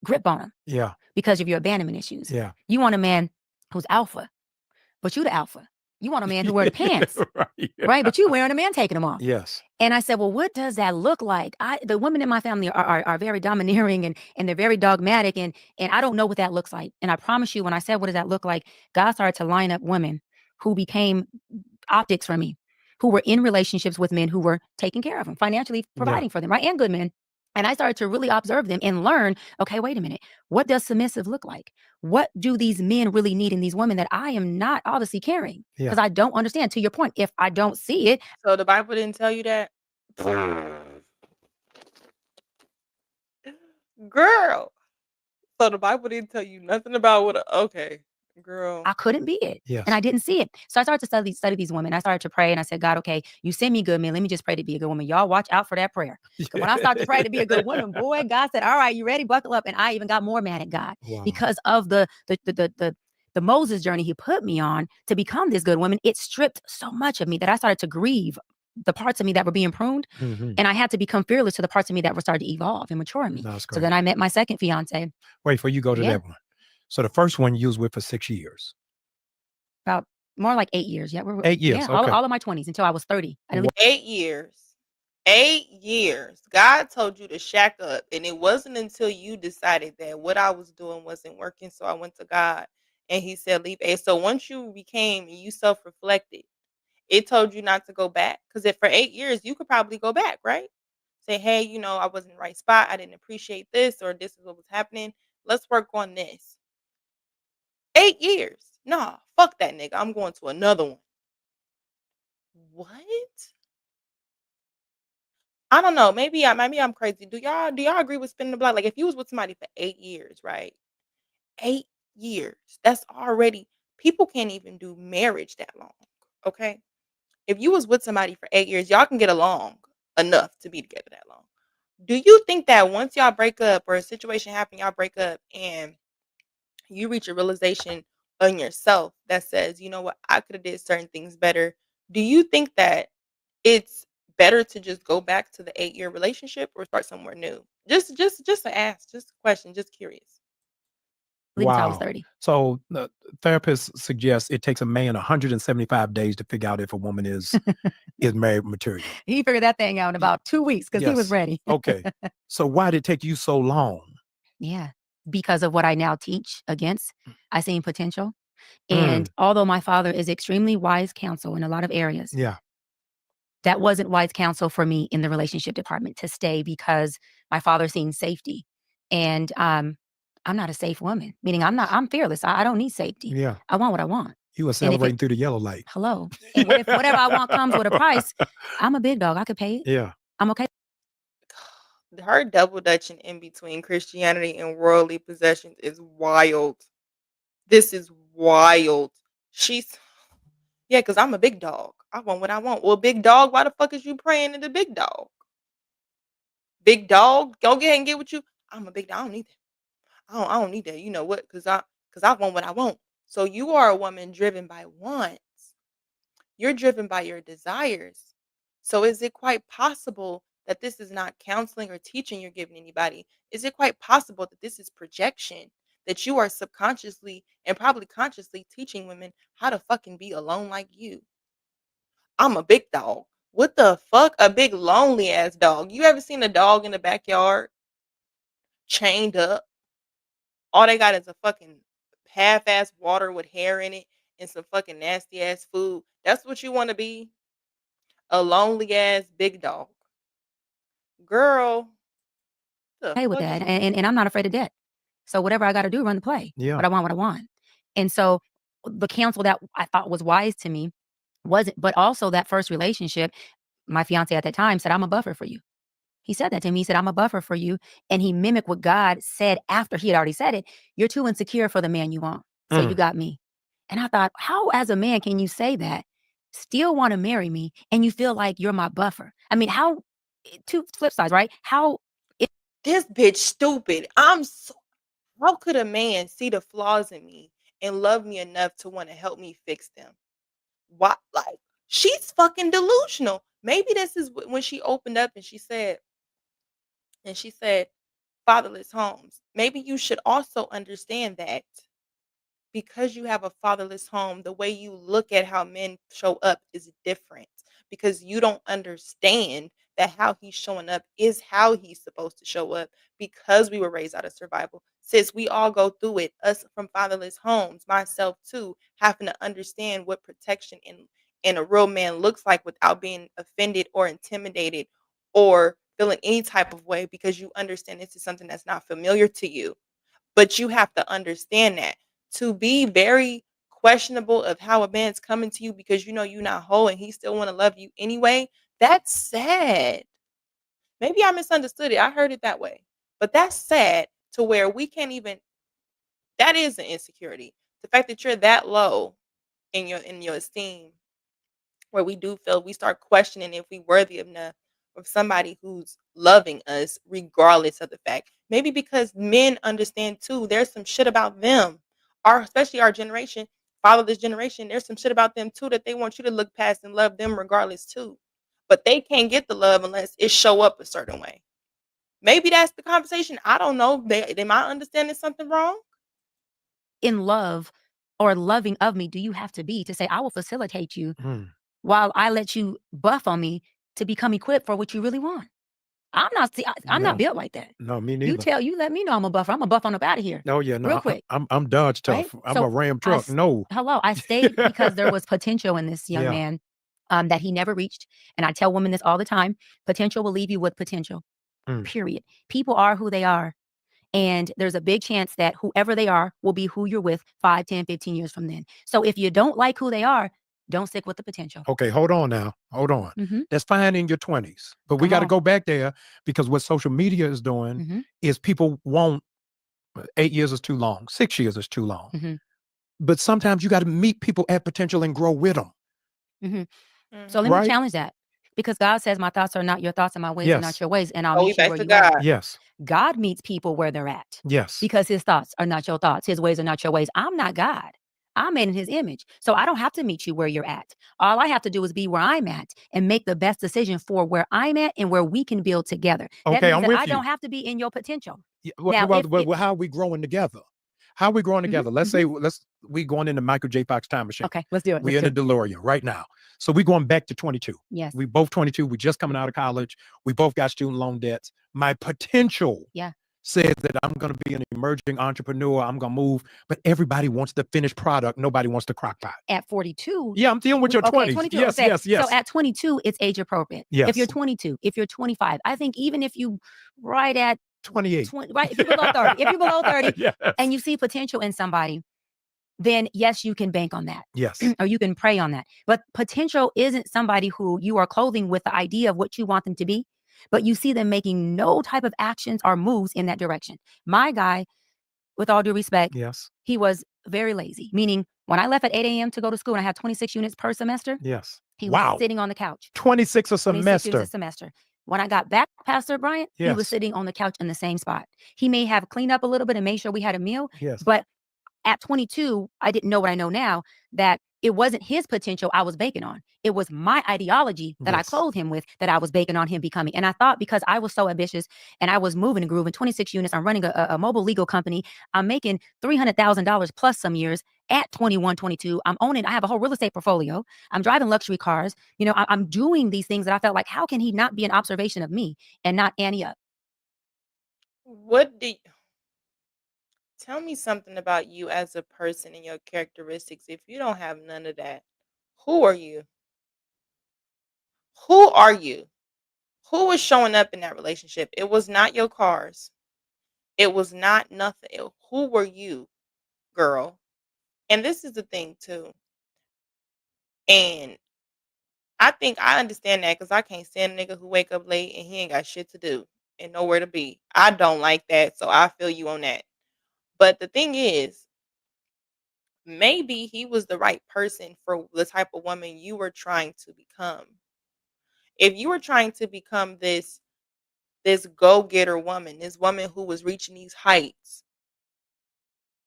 E: grip on him.
D: Yeah.
E: Because of your abandonment issues.
D: Yeah.
E: You want a man who's alpha, but you the alpha. You want a man who wear the pants, right? But you wearing a man taking them off.
D: Yes.
E: And I said, well, what does that look like? The women in my family are very domineering and they're very dogmatic and I don't know what that looks like. And I promise you, when I said, what does that look like? God started to line up women who became optics for me, who were in relationships with men who were taking care of them, financially providing for them, right? And good men. And I started to really observe them and learn, okay, wait a minute. What does submissive look like? What do these men really need in these women that I am not obviously carrying? Because I don't understand. To your point, if I don't see it.
C: So the Bible didn't tell you that? Girl. So the Bible didn't tell you nothing about okay, girl.
E: I couldn't be it.
D: Yes.
E: And I didn't see it. So I started to study these women. I started to pray and I said, God, okay, you send me good men. Let me just pray to be a good woman. Y'all watch out for that prayer. Because when I started to pray to be a good woman, boy, God said, all right, you ready? Buckle up. And I even got more mad at God because of the Moses journey he put me on to become this good woman. It stripped so much of me that I started to grieve the parts of me that were being pruned. And I had to become fearless to the parts of me that were starting to evolve and mature in me. So then I met my second fiance.
D: Wait, before you go to that one. So the first one you was with for 6 years.
E: About more like 8 years. Yeah.
D: 8 years.
E: Yeah,
D: okay.
E: all of my 20s until I was 30.
C: 8 years. 8 years. God told you to shack up. And it wasn't until you decided that what I was doing wasn't working. So I went to God and he said, leave. So once you became and you self-reflected, it told you not to go back. Because if for 8 years, you could probably go back, right? Say, hey, I wasn't in the right spot. I didn't appreciate this, or this is what was happening. Let's work on this. 8 years. Nah, fuck that nigga. I'm going to another one. What? I don't know. Maybe I'm crazy. Do y'all agree with spinning the block? Like if you was with somebody for 8 years, right? 8 years. That's already, people can't even do marriage that long. Okay. If you was with somebody for 8 years, y'all can get along enough to be together that long. Do you think that once y'all break up or a situation happen, y'all break up and you reach a realization on yourself that says, you know what, I could have did certain things better. Do you think that it's better to just go back to the 8-year relationship or start somewhere new? Just to ask, just a question, just curious.
E: Until I was 30.
D: So the therapist suggests it takes a man 175 days to figure out if a woman is married material.
E: He figured that thing out in about 2 weeks because he was ready.
D: Okay. So why did it take you so long?
E: Yeah. Because of what I now teach against. I seen potential. And although my father is extremely wise counsel in a lot of areas.
D: Yeah.
E: That wasn't wise counsel for me in the relationship department to stay because my father seen safety. And I'm not a safe woman, meaning I'm fearless. I don't need safety.
D: Yeah.
E: I want what I want.
D: You were celebrating through the yellow light.
E: Hello. And if whatever I want comes with a price, I'm a big dog. I could pay it.
D: Yeah.
E: I'm okay.
C: Her double dutching in between Christianity and worldly possessions is wild. This is wild. Because I'm a big dog. I want what I want. Well, big dog, why the fuck is you praying to the big dog? Big dog, go ahead and get what you. I'm a big dog. I don't need that. I don't need that. You know what? Because I want what I want. So you are a woman driven by wants. You're driven by your desires. So is it quite possible that this is not counseling or teaching you're giving anybody? Is it quite possible that this is projection? That you are subconsciously and probably consciously teaching women how to fucking be alone like you? I'm a big dog. What the fuck? A big lonely ass dog. You ever seen a dog in the backyard chained up? All they got is a fucking half-ass water with hair in it and some fucking nasty ass food. That's what you want to be? A lonely ass big dog. Girl.
E: Hey with that. And I'm not afraid of debt. So whatever I got to do, run the play.
D: Yeah.
E: But I want what I want. And so the counsel that I thought was wise to me wasn't, but also that first relationship, my fiance at that time said, I'm a buffer for you. He said that to me. He said, I'm a buffer for you. And he mimicked what God said after he had already said it. You're too insecure for the man you want. So you got me. And I thought, how as a man can you say that, still want to marry me, and you feel like you're my buffer? I mean, how, two flip sides, right? How
C: this bitch stupid. How could a man see the flaws in me and love me enough to want to help me fix them? Why? Like, she's fucking delusional. Maybe this is when she opened up and she said, fatherless homes. Maybe you should also understand that because you have a fatherless home, the way you look at how men show up is different because you don't understand that how he's showing up is how he's supposed to show up because we were raised out of survival. Since we all go through it, us from fatherless homes, myself too, having to understand what protection in a real man looks like without being offended or intimidated or feeling any type of way because you understand this is something that's not familiar to you. But you have to understand that to be very questionable of how a man's coming to you because you know you're not whole and he still want to love you anyway, that's sad. Maybe I misunderstood it. I heard it that way. But that's sad to where we can't even that is an insecurity. The fact that you're that low in your esteem where we do feel we start questioning if we worthy enough of somebody who's loving us regardless of the fact. Maybe because men understand too, there's some shit about them. Especially our generation, follow this generation, there's some shit about them too that they want you to look past and love them regardless too. But they can't get the love unless it show up a certain way. Maybe that's the conversation. I don't know. They might understand there's something wrong.
E: In love or loving of me do you have to be to say, I will facilitate you while I let you buff on me to become equipped for what you really want? I'm not built like that.
D: No, me neither.
E: You let me know I'm a buffer. I'm a buff on up out of here.
D: Oh yeah, no,
E: real quick.
D: I'm Dodge tough.
E: Right?
D: I'm
E: So
D: a Ram truck.
E: Hello, I stayed because there was potential in this young
D: Yeah.
E: man that he never reached. And I tell women this all the time: potential will leave you with potential. Period. People are who they are. And there's a big chance that whoever they are will be who you're with 5, 10, 15 years from then. So if you don't like who they are, don't stick with the potential.
D: Okay, hold on now. Hold on. That's fine in your 20s. But we got to go back there because what social media is doing is people want 8 years is too long. 6 years is too long. But sometimes you got to meet people at potential and grow with them.
E: So let me challenge that. Because God says my thoughts are not your thoughts and my ways are not your ways. And I'll meet you where you are.
D: Yes.
E: God meets people where they're at.
D: Yes.
E: Because his thoughts are not your thoughts. His ways are not your ways. I'm not God. I'm made in his image. So I don't have to meet you where you're at. All I have to do is be where I'm at and make the best decision for where I'm at and where we can build together.
D: Okay,
E: that means
D: I'm
E: that
D: with
E: I
D: you.
E: don't have to be in your potential.
D: Yeah,
E: Now,
D: how are we growing together? How are we growing together? Let's say we going into Michael J. Fox time machine.
E: Okay, let's do it.
D: We're in a DeLorean right now. So we're going back to 22.
E: Yes.
D: We both 22. We just coming out of college. We both got student loan debts. My potential says that I'm going to be an emerging entrepreneur. I'm going to move. But everybody wants the finished product. Nobody wants the crock pot.
E: At 42.
D: Yeah, I'm dealing with your 20s.
E: 22,
D: Yes,
E: okay.
D: yes, yes.
E: So at 22, it's age appropriate.
D: Yes.
E: If you're 22, if you're 25, I think even if you right at
D: 28,
E: right, if you're below 30, if you're below 30
D: yes.
E: and you see potential in somebody, then yes, you can bank on that.
D: Yes.
E: Or you can pray on that. But potential isn't somebody who you are clothing with the idea of what you want them to be, but you see them making no type of actions or moves in that direction. My guy, with all due respect,
D: yes,
E: he was very lazy, meaning when I left at 8 a.m. to go to school and I had 26 units per semester,
D: yes,
E: he was sitting on the couch.
D: 26 a
E: 26
D: semester.
E: units a semester. When I got back, Pastor Bryant, he was sitting on the couch in the same spot. He may have cleaned up a little bit and made sure we had a meal, but at 22, I didn't know what I know now, that it wasn't his potential I was banking on. It was my ideology that I clothed him with that I was banking on him becoming. And I thought because I was so ambitious and I was moving and grooving 26 units, I'm running a mobile legal company. I'm making $300,000 plus some years at 21, 22. I have a whole real estate portfolio. I'm driving luxury cars. You know, I'm doing these things that I felt like, how can he not be an observation of me and not Annie up?
C: Tell me something about you as a person and your characteristics. If you don't have none of that, who are you? Who are you? Who was showing up in that relationship? It was not your cars. It was not nothing. Who were you, girl? And this is the thing too. And I think I understand that because I can't stand a nigga who wake up late and he ain't got shit to do and nowhere to be. I don't like that. So I feel you on that. But the thing is, maybe he was the right person for the type of woman you were trying to become. If you were trying to become this go-getter woman, this woman who was reaching these heights,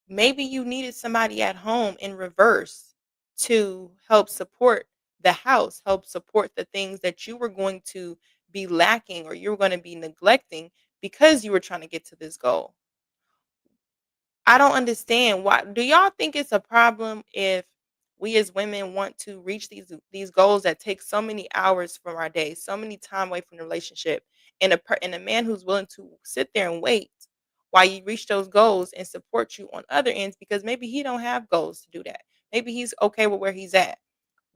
C: maybe you needed somebody at home in reverse to help support the house, help support the things that you were going to be lacking or you were going to be neglecting because you were trying to get to this goal. I don't understand why. Do y'all think it's a problem if we as women want to reach these goals that take so many hours from our day, so many time away from the relationship, and a man who's willing to sit there and wait while you reach those goals and support you on other ends, because maybe he don't have goals to do that. Maybe he's okay with where he's at.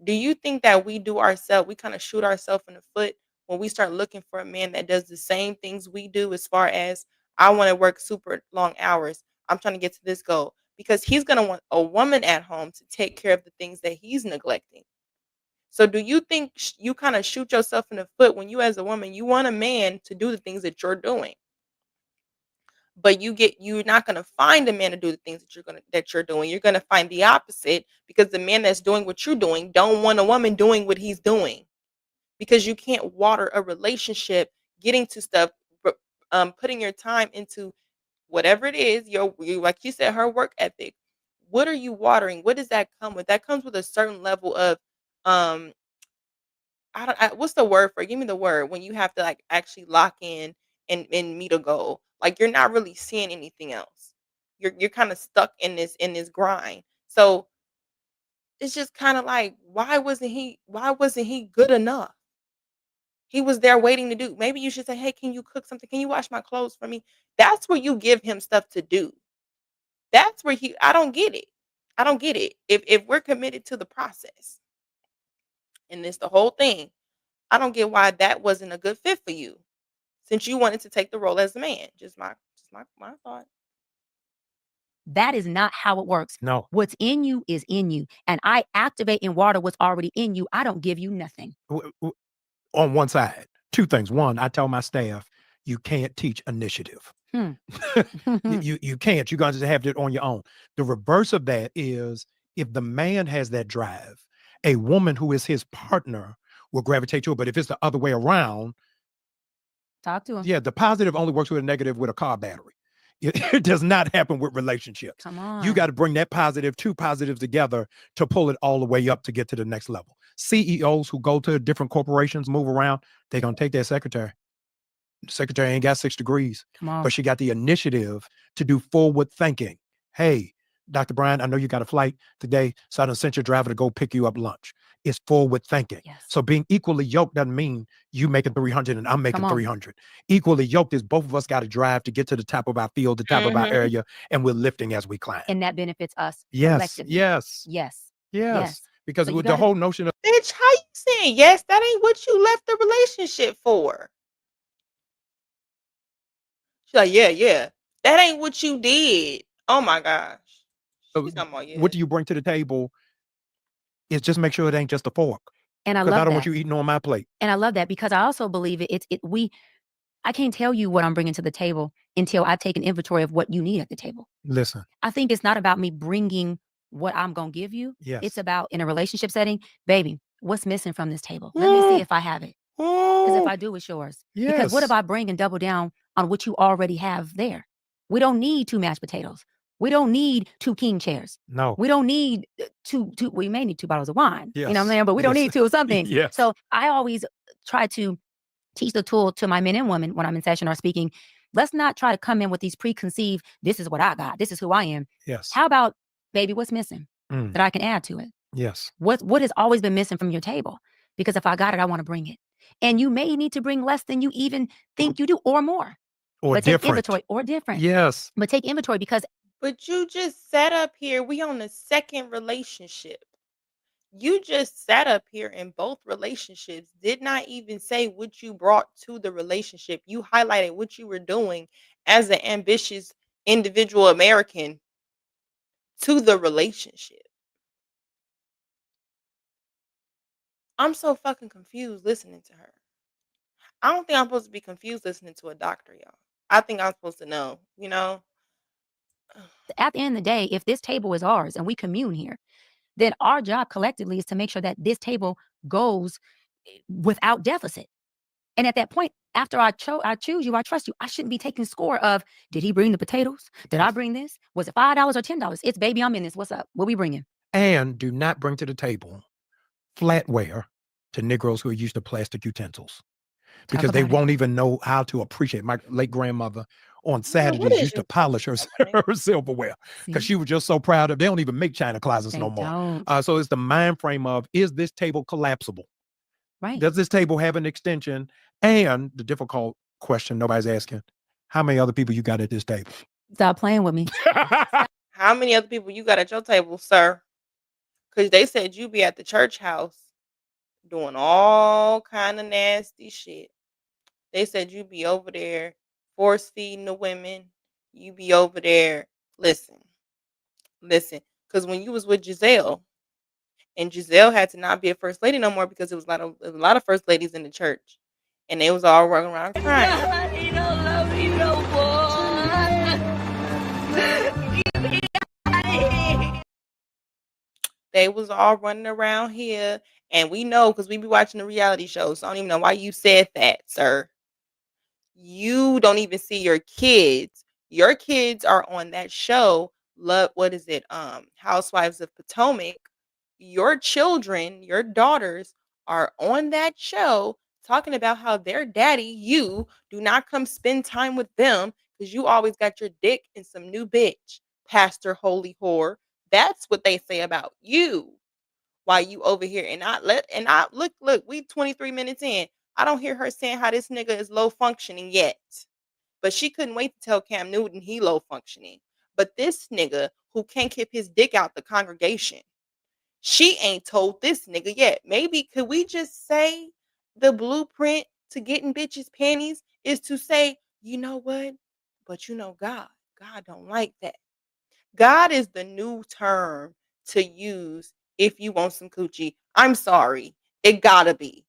C: Do you think that we kind of shoot ourselves in the foot when we start looking for a man that does the same things we do, as far as I want to work super long hours, I'm trying to get to this goal, because he's going to want a woman at home to take care of the things that he's neglecting. So do you think you kind of shoot yourself in the foot when you, as a woman, you want a man to do the things that you're doing, but you're not going to find a man to do the things that you're doing. You're going to find the opposite, because the man that's doing what you're doing don't want a woman doing what he's doing, because you can't water a relationship getting to stuff, putting your time into whatever it is, like you said, her work ethic. What are you watering? What does that come with? That comes with a certain level of um what's the word for it? Give me the word when you have to like actually lock in and meet a goal. Like you're not really seeing anything else. You're kind of stuck in this grind. So it's just kind of like, why wasn't he good enough? He was there waiting to do. Maybe you should say, "Hey, can you cook something? Can you wash my clothes for me?" That's where you give him stuff to do. That's where I don't get it. I don't get it. If we're committed to the process and it's the whole thing, I don't get why that wasn't a good fit for you, since you wanted to take the role as a man. Just my thought.
E: That is not how it works.
D: No.
E: What's in you is in you. And I activate and water what's already in you. I don't give you nothing.
D: On one side, two things. One, I tell my staff, you can't teach initiative. You can't. You're going to just have it on your own. The reverse of that is, if the man has that drive, a woman who is his partner will gravitate to it. But if it's the other way around,
E: talk to him.
D: Yeah, the positive only works with a negative with a car battery. It does not happen with relationships.
E: Come on.
D: You got to bring that two positives together to pull it all the way up to get to the next level. CEOs who go to different corporations, move around, they're going to take their secretary. The secretary ain't got 6 degrees, but she got the initiative to do forward thinking. Hey, Dr. Bryant, I know you got a flight today, so I done sent your driver to go pick you up lunch. It's forward thinking.
E: Yes.
D: So being equally yoked doesn't mean you making 300 and I'm making 300. Equally yoked is both of us got to drive to get to the top of our field, the top of our area, and we're lifting as we climb.
E: And that benefits us
D: collectively.
E: Yes.
D: Because
E: So
D: the whole notion of,
C: Bitch, how you saying yes? That ain't what you left the relationship for. She's like, yeah. That ain't what you did. Oh my gosh.
D: what do you bring to the table is just make sure it ain't just a fork.
E: And I love
D: Because I don't
E: that.
D: want you eating on my plate.
E: And I love that, because I also believe I can't tell you what I'm bringing to the table until I take an inventory of what you need at the table.
D: Listen.
E: I think it's not about me bringing what I'm going to give you.
D: Yes.
E: It's about, in a relationship setting, baby, what's missing from this table? Let me see if I have it. Because if I do, it's yours.
D: Yes.
E: Because what if I bring and double down on what you already have there? We don't need 2 mashed potatoes. We don't need 2 king chairs.
D: No.
E: We don't need two. We may need 2 bottles of wine.
D: Yes.
E: You know what I'm saying? But we don't need 2 of something.
D: Yes.
E: So I always try to teach the tool to my men and women when I'm in session or speaking. Let's not try to come in with these preconceived, this is what I got, this is who I am.
D: Yes.
E: How about, baby, what's missing that I can add to it?
D: Yes.
E: What has always been missing from your table? Because if I got it, I want to bring it. And you may need to bring less than you even think you do, or more.
D: Or
E: but
D: different.
E: Take inventory, or different.
D: Yes.
E: But take inventory, because.
C: But you just sat up here. We on the second relationship. You just sat up here in both relationships, did not even say what you brought to the relationship. You highlighted what you were doing as an ambitious individual American to the relationship. I'm so fucking confused listening to her. I don't think I'm supposed to be confused listening to a doctor, y'all. I think I'm supposed to know, you know?
E: At the end of the day, if this table is ours and we commune here, then our job collectively is to make sure that this table goes without deficit. And at that point, after I choose you, I trust you, I shouldn't be taking score of, did he bring the potatoes? Did I bring this? Was it $5 or $10? It's, baby, I'm in this. What's up? What we bringing?
D: And do not bring to the table flatware to Negroes who are used to plastic utensils. Because they won't even know how to appreciate. My late grandmother on Saturdays used to polish her, her silverware because she was just so proud of. They don't even make china closets no more. So it's the mind frame of, is this table collapsible?
E: Right.
D: Does this table have an extension? And the difficult question nobody's asking: how many other people you got at this table?
E: Stop playing with me.
C: How many other people you got at your table, sir? Because they said you be at the church house doing all kind of nasty shit. They said you be over there force feeding the women. You be over there. Listen. Because when you was with Giselle, and Giselle had to not be a first lady no more because it was a lot of first ladies in the church, and they was all running around crying.
F: He don't love me no more.
C: They was all running around here, and we know because we be watching the reality shows. So I don't even know why you said that, sir. You don't even see your kids. Your kids are on that show. What is it? Housewives of Potomac. Your children, your daughters are on that show talking about how their daddy, you, do not come spend time with them because you always got your dick in some new bitch, Pastor Holy Whore. That's what they say about you. While you over here and look, we 23 minutes in. I don't hear her saying how this nigga is low functioning yet. But she couldn't wait to tell Cam Newton he low functioning. But this nigga who can't keep his dick out the congregation, she ain't told this nigga yet. Maybe could we just say the blueprint to getting bitches panties is to say, you know what? But you know God don't like that. God is the new term to use if you want some coochie. I'm sorry. It gotta be.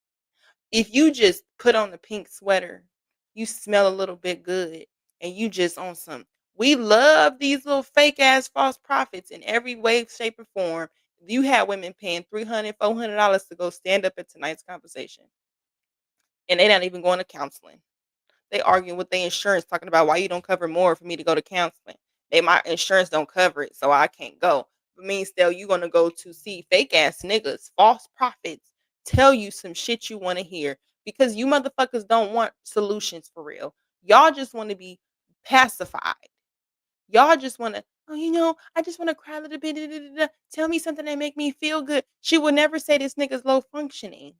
C: If you just put on the pink sweater, you smell a little bit good, and you just on some. We love these little fake ass false prophets in every way, shape, or form. You have women paying $300, $400 to go stand up at tonight's conversation, and they not even going to counseling. They arguing with their insurance, talking about why you don't cover more for me to go to counseling. My insurance don't cover it, so I can't go. But means still you gonna go to see fake ass niggas, false prophets, tell you some shit you want to hear because you motherfuckers don't want solutions for real. Y'all just want to be pacified. Y'all just want to, I just want to cry a little bit. Da, da, da, da. Tell me something that make me feel good. She would never say this nigga's low functioning.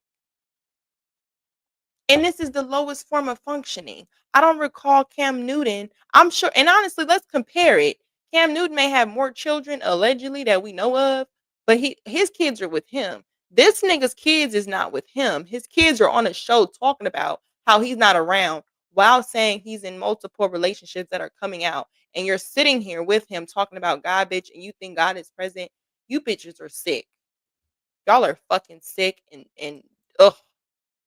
C: And this is the lowest form of functioning. I don't recall Cam Newton. I'm sure, and honestly, let's compare it. Cam Newton may have more children allegedly that we know of, but his kids are with him. This nigga's kids is not with him. His kids are on a show talking about how he's not around while saying he's in multiple relationships that are coming out. And you're sitting here with him talking about God, bitch, and you think God is present. You bitches are sick. Y'all are fucking sick and ugh.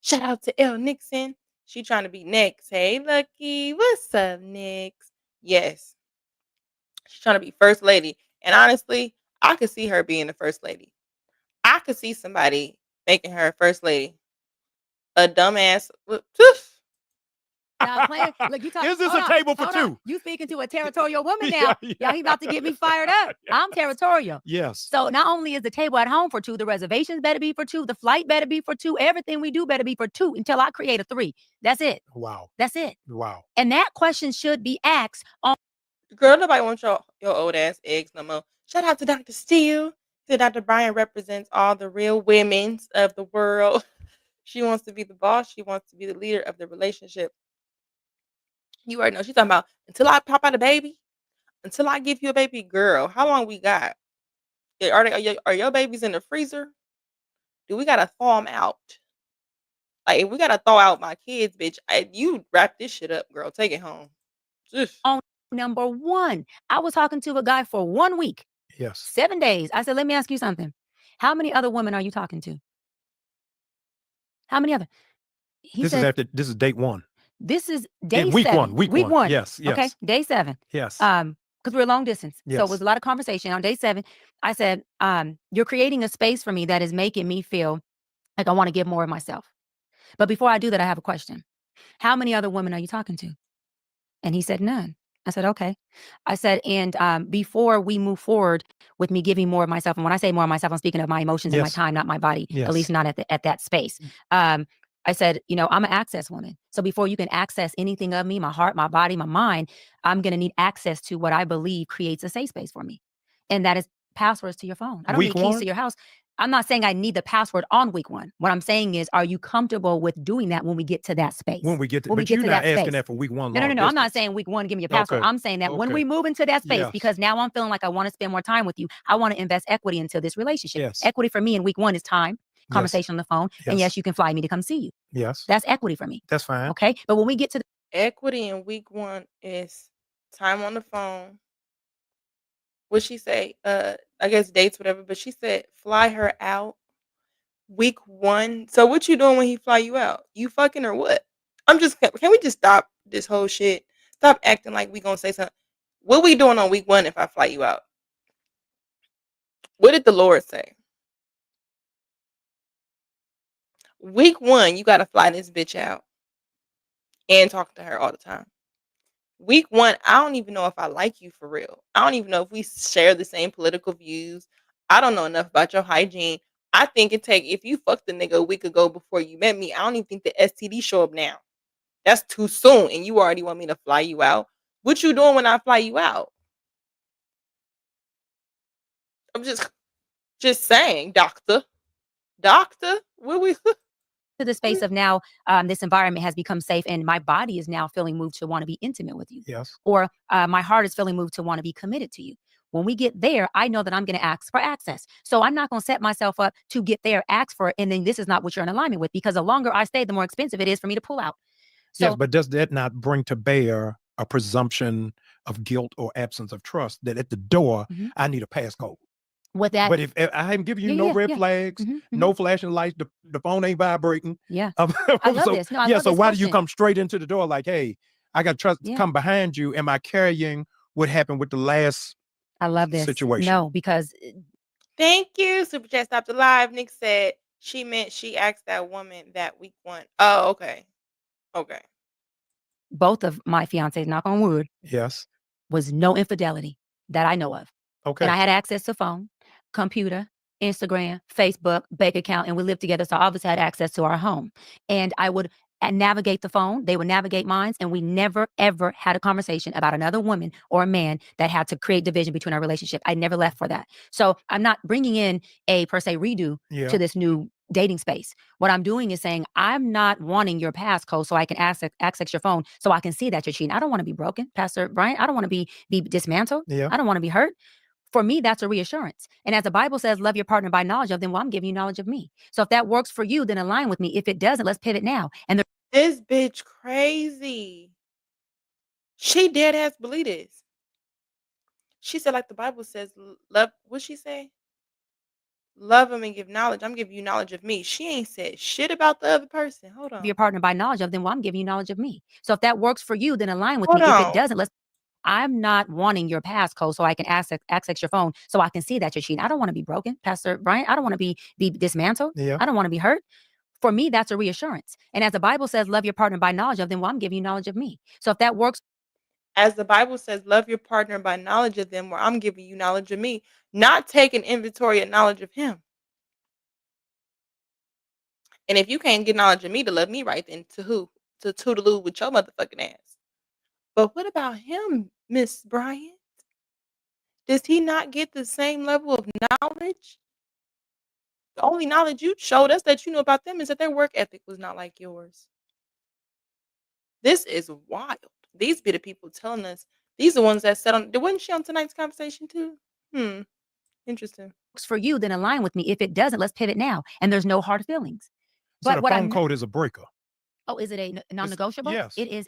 C: Shout out to Elle Nixon. She trying to be next. Hey, Lucky. What's up, Nix? Yes. She's trying to be first lady. And honestly, I could see her being the first lady. I could see somebody making her first lady. A dumbass.
E: Now, look, you
D: Is this a table for two?
E: You speaking to a territorial woman now. Yeah, he about to get me fired up. I'm territorial.
D: Yes.
E: So not only is the table at home for two, the reservations better be for two, the flight better be for two, everything we do better be for two until I create a three. That's it.
D: Wow.
E: That's it.
D: Wow.
E: And that question should be asked on.
C: Girl, nobody wants your old ass eggs no more. Shout out to Dr. Steele. Dr. Bryant represents all the real women of the world. She wants to be the boss. She wants to be the leader of the relationship. You already know. She's talking about until I pop out a baby, until I give you a baby. Girl, how long we got? Are your babies in the freezer? Do we gotta thaw them out? Like if we gotta thaw out my kids, bitch, you wrap this shit up, girl. Take it home.
E: On number one, I was talking to a guy for 1 week.
D: Yes.
E: 7 days. I said, let me ask you something. How many other women are you talking to? How many other?
D: This is date one.
E: This is day
D: week
E: 7.
D: Week one. Yes.
E: Okay. Day 7.
D: Yes.
E: Because we're long distance.
D: Yes.
E: So it was a lot of conversation. On day 7, I said, you're creating a space for me that is making me feel like I want to give more of myself. But before I do that, I have a question. How many other women are you talking to? And he said, none. I said, okay. I said, and before we move forward with me giving more of myself, and when I say more of myself, I'm speaking of my emotions and my time, not my body, at least not at that space. I I said, you know, I'm an access woman. So before you can access anything of me, my heart, my body, my mind, I'm going to need access to what I believe creates a safe space for me. And that is passwords to your phone. I don't
D: Week
E: need keys
D: one?
E: to your house. I'm not saying I need the password on week one. What I'm saying is, are you comfortable with doing that when we get to that space?
D: When we get to,
E: When we
D: but
E: get
D: you're
E: to
D: not
E: that
D: asking
E: space.
D: that for week one.
E: No.
D: long
E: I'm not
D: distance.
E: saying week one, give me your password.
D: Okay.
E: I'm saying that when
D: Okay.
E: we move into that space,
D: Yes.
E: because now I'm feeling like I want to spend more time with you. I want to invest equity into this relationship.
D: Yes.
E: Equity for me in week one is time, conversation on the phone. And yes, you can fly me to come see you.
D: Yes.
E: That's equity for me.
D: That's fine.
E: Okay. But when we get to
C: Equity in week one is time on the phone. What she say? I guess dates, whatever. But she said fly her out week one. So what you doing when he fly you out? You fucking or what? Can we just stop this whole shit? Stop acting like we gonna say something. What we doing on week one if I fly you out? What did the Lord say? Week one, you gotta fly this bitch out and talk to her all the time. Week one, I don't even know if I like you for real. I don't even know if we share the same political views. I don't know enough about your hygiene. I think if you fucked the nigga a week ago before you met me, I don't even think the STD show up now. That's too soon, and you already want me to fly you out. What you doing when I fly you out? I'm just saying, doctor. What we
E: to the space of now, this environment has become safe and my body is now feeling moved to want to be intimate with you.
D: Yes.
E: Or my heart is feeling moved to want to be committed to you. When we get there, I know that I'm going to ask for access. So I'm not going to set myself up to get there, ask for it, and then this is not what you're in alignment with, because the longer I stay, the more expensive it is for me to pull out. So,
D: yes, but does that not bring to bear a presumption of guilt or absence of trust that at the door, I need a passcode?
E: With that,
D: but if I am giving you no red flags, no flashing lights, the phone ain't vibrating.
E: Yeah, I love this. No, I love
D: so
E: this
D: why do you
E: question.
D: come straight into the door like, hey, I got trust to come behind you? Am I carrying what happened with the last
E: I love this
D: situation?
E: No, because
C: thank you. Super Chat stopped the live. Nick said she meant she asked that woman that week one. Oh, okay. Okay.
E: Both of my fiancés, knock on wood,
D: yes,
E: was no infidelity that I know of.
D: Okay.
E: And I had access to phone, computer, Instagram, Facebook, bank account, and we lived together. So I obviously had access to our home. And I would navigate the phone. They would navigate mine. And we never, ever had a conversation about another woman or a man that had to create division between our relationship. I never left for that. So I'm not bringing in a per se redo to this new dating space. What I'm doing is saying, I'm not wanting your passcode so I can access your phone so I can see that you're cheating. I don't want to be broken, Pastor Bryant. I don't want to be dismantled. I don't want to be hurt. For me, that's a reassurance. And as the Bible says, love your partner by knowledge of them, well, I'm giving you knowledge of me. So if that works for you, then align with me. If it doesn't, let's pivot now. And
C: this bitch crazy. She dead ass believe this. She said, like the Bible says, love, what'd she say? Love him and give knowledge. I'm giving you knowledge of me. She ain't said shit about the other person. Hold on.
E: Your partner by knowledge of them, well, I'm giving you knowledge of me. So if that works for you, then align with
C: Hold
E: me.
C: on.
E: If it doesn't, I'm not wanting your passcode so I can access your phone so I can see that you're cheating. I don't want to be broken, Pastor Bryant. I don't want to be dismantled. I don't want to be hurt. For me, that's a reassurance. And as the Bible says, love your partner by knowledge of them, well, I'm giving you knowledge of me. So if that works.
C: As the Bible says, love your partner by knowledge of them, where I'm giving you knowledge of me, not taking inventory of knowledge of him. And if you can't get knowledge of me to love me right, then to who? To toodaloo with your motherfucking ass. But what about him, Miss Bryant? Does he not get the same level of knowledge? The only knowledge you showed us that you know about them is that their work ethic was not like yours. This is wild. These be the people telling us. These are the ones that said on. Wasn't she on tonight's conversation too? Interesting.
E: For you, then align with me. If it doesn't, let's pivot now. And there's no hard feelings.
D: So the phone code is a breaker.
E: Oh, is it a non-negotiable?
D: Yes.
E: It is.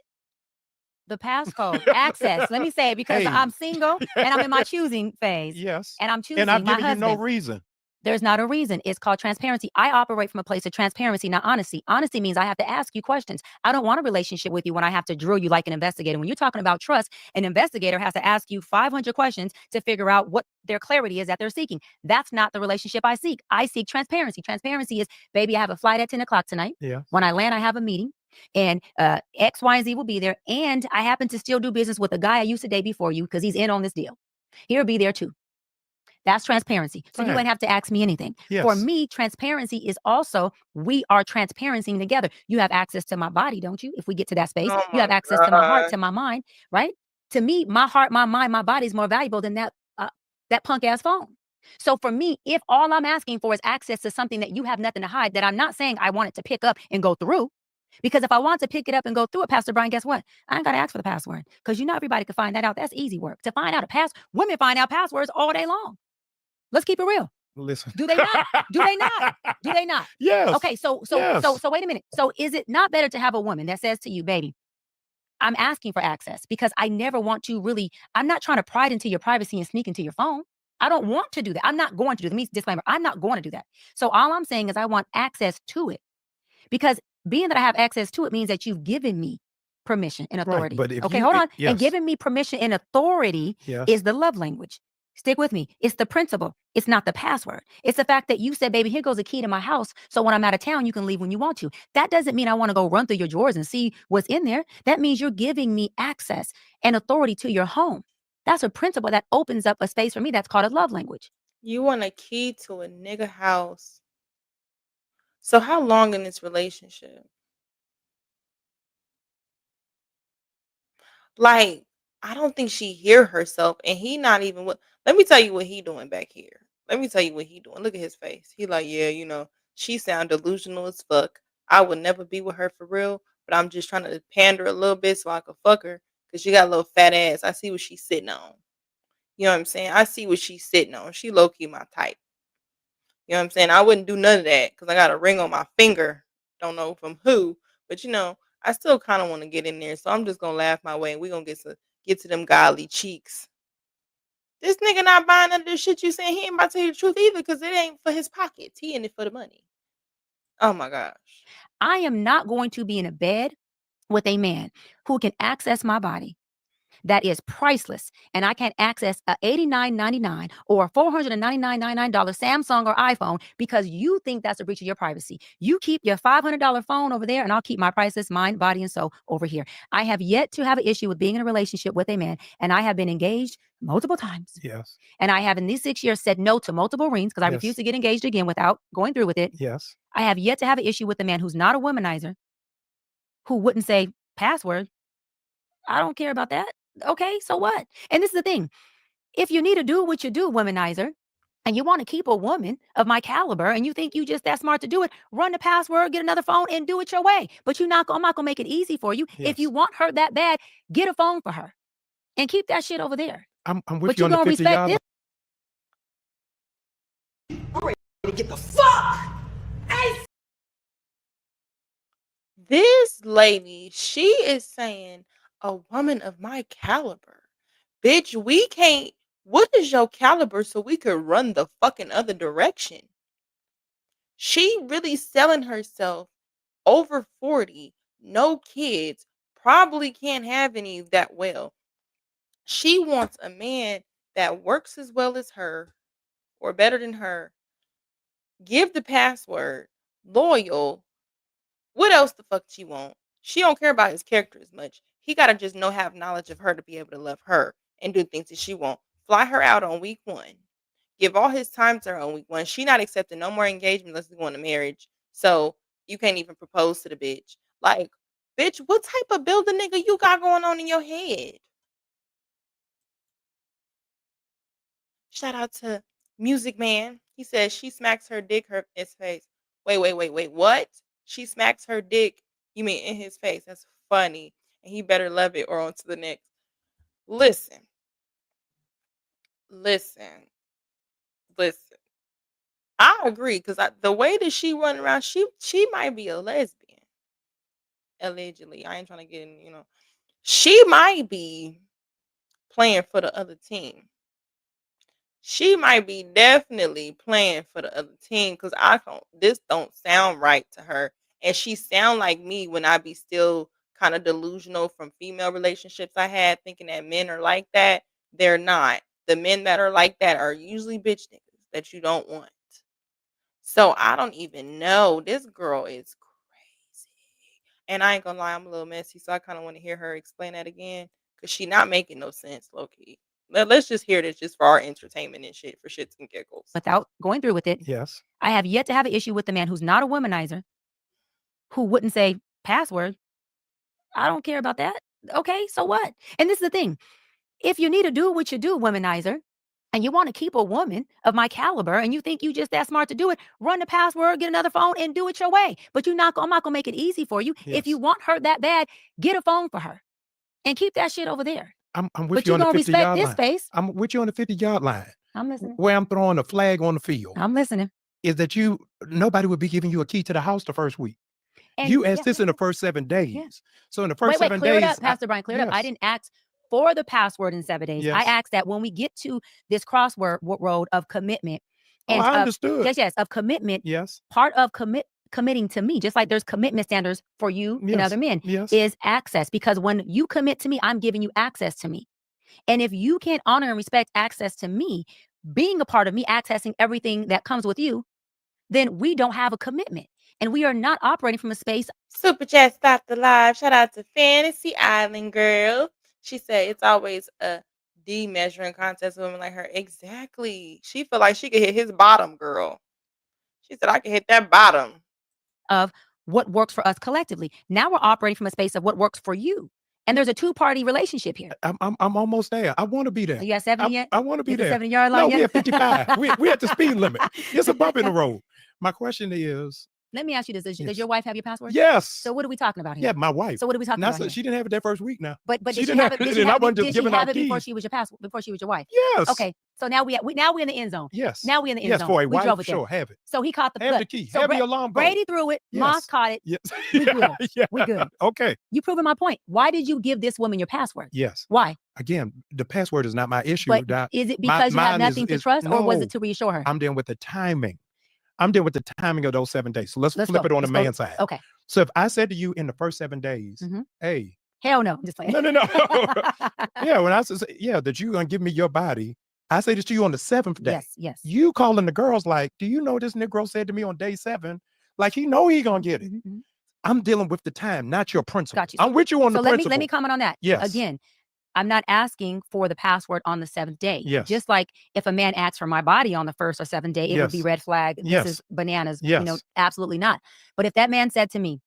E: The passcode, access. Let me say it because I'm single and I'm in my choosing phase.
D: Yes.
E: And I'm choosing
D: and I've
E: my
D: given
E: husband.
D: You no reason.
E: There's not a reason. It's called transparency. I operate from a place of transparency, not honesty. Honesty means I have to ask you questions. I don't want a relationship with you when I have to drill you like an investigator. When you're talking about trust, an investigator has to ask you 500 questions to figure out what their clarity is that they're seeking. That's not the relationship I seek. I seek transparency. Transparency is, baby, I have a flight at 10 o'clock tonight.
D: Yeah.
E: When I land, I have a meeting. And X, Y, and Z will be there. And I happen to still do business with a guy I used to date before you because he's in on this deal. He'll be there too. That's transparency. So you ain't have to ask me anything.
D: Yes.
E: For me, transparency is also we are transparencing together. You have access to my body, don't you? If we get to that space,
C: Oh
E: you have
C: my
E: access to my heart,
C: God.
E: to my mind, right? To me, my heart, my mind, my body is more valuable than that punk ass phone. So for me, if all I'm asking for is access to something that you have nothing to hide, that I'm not saying I want it to pick up and go through. Because if I want to pick it up and go through it, Pastor Brian, guess what? I ain't got to ask for the password. Because you know everybody can find that out. That's easy work. To find out women find out passwords all day long. Let's keep it real.
D: Listen.
E: Do they not? Do they not? Do they not?
D: Yes.
E: Okay, so wait a minute. So is it not better to have a woman that says to you, baby, I'm asking for access because I never want to really, I'm not trying to pry into your privacy and sneak into your phone. I don't want to do that. I'm not going to do that. Let me disclaimer. I'm not going to do that. So all I'm saying is I want access to it, because being that I have access to it means that you've given me permission and authority.
D: Right, but if
E: okay,
D: you,
E: hold on.
D: yes.
E: And giving me permission and authority
D: Yes.
E: is the love language. Stick with me. It's the principle. It's not the password. It's the fact that you said, baby, here goes a key to my house. So when I'm out of town, you can leave when you want to. That doesn't mean I want to go run through your drawers and see what's in there. That means you're giving me access and authority to your home. That's a principle that opens up a space for me. That's called a love language.
C: You want a key to a nigga house. So how long in this relationship? Like, I don't think she hear herself, and he not even what. Let me tell you what he doing back here. Let me tell you what he doing. Look at his face. He like, yeah, she sound delusional as fuck. I would never be with her for real, but I'm just trying to pander a little bit so I could fuck her because she got a little fat ass. I see what she's sitting on. You know what I'm saying? I see what she's sitting on. She low key my type. You know what I'm saying? I wouldn't do none of that because I got a ring on my finger. Don't know from who, but I still kind of want to get in there. So I'm just gonna laugh my way, and we're gonna get to them godly cheeks. This nigga not buying none of this shit you saying. He ain't about to tell you the truth either, because it ain't for his pockets. He in it for the money. Oh my gosh.
E: I am not going to be in a bed with a man who can access my body. That is priceless. And I can't access a $89.99 or a $499.99 Samsung or iPhone because you think that's a breach of your privacy. You keep your $500 phone over there, and I'll keep my priceless mind, body, and soul over here. I have yet to have an issue with being in a relationship with a man, and I have been engaged multiple times.
D: Yes.
E: And I have in these 6 years said no to multiple rings because I refuse to get engaged again without going through with it.
D: Yes.
E: I have yet to have an issue with a man who's not a womanizer, who wouldn't say password. I don't care about that. Okay, so what? And this is the thing. If you need to do what you do, womanizer, and you want to keep a woman of my caliber, and you think you just that smart to do it, run the password, get another phone, and do it your way. But I'm not going to make it easy for you.
D: Yes.
E: If you want her that bad, get a phone for her and keep that shit over there.
D: I'm with
E: But
D: you on the
E: gonna
D: 50
E: respect
D: yard.
A: I'm ready to get the fuck.
C: This lady, she is saying a woman of my caliber. Bitch, we can't. What is your caliber so we could run the fucking other direction? She really selling herself, over 40, no kids, probably can't have any that well. She wants a man that works as well as her or better than her, give the password, loyal. What else the fuck she want? She don't care about his character as much. He gotta just have knowledge of her to be able to love her and do things that she want. Fly her out on week 1. Give all his time to her on week 1. She not accepting no more engagement unless we go into marriage. So you can't even propose to the bitch. Like, bitch, what type of builder nigga you got going on in your head? Shout out to Music Man. He says she smacks her dick his face. Wait. What? She smacks her dick. You mean in his face? That's funny. And he better love it or on to the next. Listen. I agree because the way that she run around, she might be a lesbian. Allegedly, I ain't trying to get in. She might be playing for the other team. She might be definitely playing for the other team because this don't sound right to her. And she sound like me when I be still kind of delusional from female relationships I had, thinking that men are like that. They're not. The men that are like that are usually bitch niggas that you don't want. So I don't even know. This girl is crazy. And I ain't gonna lie, I'm a little messy, so I kind of want to hear her explain that again because she not making no sense, low key. Let's just hear this just for our entertainment and shit, for shits and giggles.
E: Without going through with it.
D: Yes.
E: I have yet to have an issue with the man who's not a womanizer, who wouldn't say password. I don't care about that. Okay, so what? And this is the thing. If you need to do what you do, womanizer, and you want to keep a woman of my caliber, and you think you just that smart to do it, run the password, get another phone, and do it your way. But I'm not going to make it easy for you.
D: Yes.
E: If you want her that bad, get a phone for her and keep that shit over there.
D: I'm with
E: But
D: you
E: you're
D: on the
E: going to
D: 50
E: respect
D: yard
E: this
D: line.
E: space.
D: I'm with you on the 50-yard line.
E: I'm listening.
D: Where I'm throwing a flag on the field
E: I'm listening.
D: is that nobody would be giving you a key to the house the first week.
E: And
D: You asked this in the first 7 days.
E: Yeah.
D: So in the first 7
E: clear
D: days.
E: it up, Pastor Brian, clear it up. I didn't ask for the password in 7 days.
D: Yes.
E: I asked that when we get to this crossword road of commitment. And
D: I understood.
E: Yes, of commitment.
D: Yes.
E: Part of committing to me, just like there's commitment standards for you and other men, is access. Because when you commit to me, I'm giving you access to me. And if you can't honor and respect access to me, being a part of me, accessing everything that comes with you, then we don't have a commitment. And we are not operating from a space.
C: Super Chat stopped the live. Shout out to Fantasy Island Girl. She said it's always a measuring contest with women like her. Exactly. She feel like she could hit his bottom, girl. She said, I can hit that bottom.
E: Of what works for us collectively. Now we're operating from a space of what works for you. And there's a 2-party relationship here.
D: I'm almost there. I want to be there.
E: Are you at 70 yet?
D: I want to be there.
E: 70-yard line
D: No,
E: yet?
D: we're at 55. we at the speed limit. It's a bump in the road. My question is,
E: let me ask you this. Does your wife have your password?
D: Yes.
E: So what are we talking about here?
D: Yeah, my wife.
E: So what are we talking about here?
D: She didn't have it that first week now.
E: But
D: she
E: did she have it? Did she have it before
D: keys.
E: she was your password? Before she was your wife?
D: Yes.
E: Okay. So now we're in the end zone.
D: Yes.
E: Now we're in the end zone.
D: Yes, for a
E: we
D: wife,
E: drove it
D: sure,
E: there.
D: have it.
E: So he caught the
D: have the key.
E: So
D: have the alarm.
E: Brady threw it.
D: Yes.
E: Moss caught it.
D: Yes.
E: We good.
D: Yeah.
E: We good.
D: Okay.
E: You proving my point. Why did you give this woman your password?
D: Yes.
E: Why?
D: Again, the password is not my issue.
E: But is it because you have nothing to trust, or was it to reassure her?
D: I'm dealing with the timing. I'm dealing with the timing of those 7 days. So let's flip it on the man's side.
E: Okay.
D: So if I said to you in the first 7 days, hey.
E: Hell no. I'm just playing.
D: No. Yeah, when I said, that you're going to give me your body, I say this to you on the 7th day.
E: Yes.
D: You calling the girls like, do you know this Negro said to me on day 7? Like, he know he going to get it. I'm dealing with the time, not your principle.
E: Got you.
D: I'm with you on the principle.
E: Let me comment on that.
D: Yes.
E: Again, I'm not asking for the password on the 7th day.
D: Yes.
E: Just like if a man asks for my body on the 1st or 7th day, it would be red flag. This is bananas.
D: Yes.
E: Absolutely not. But if that man said to me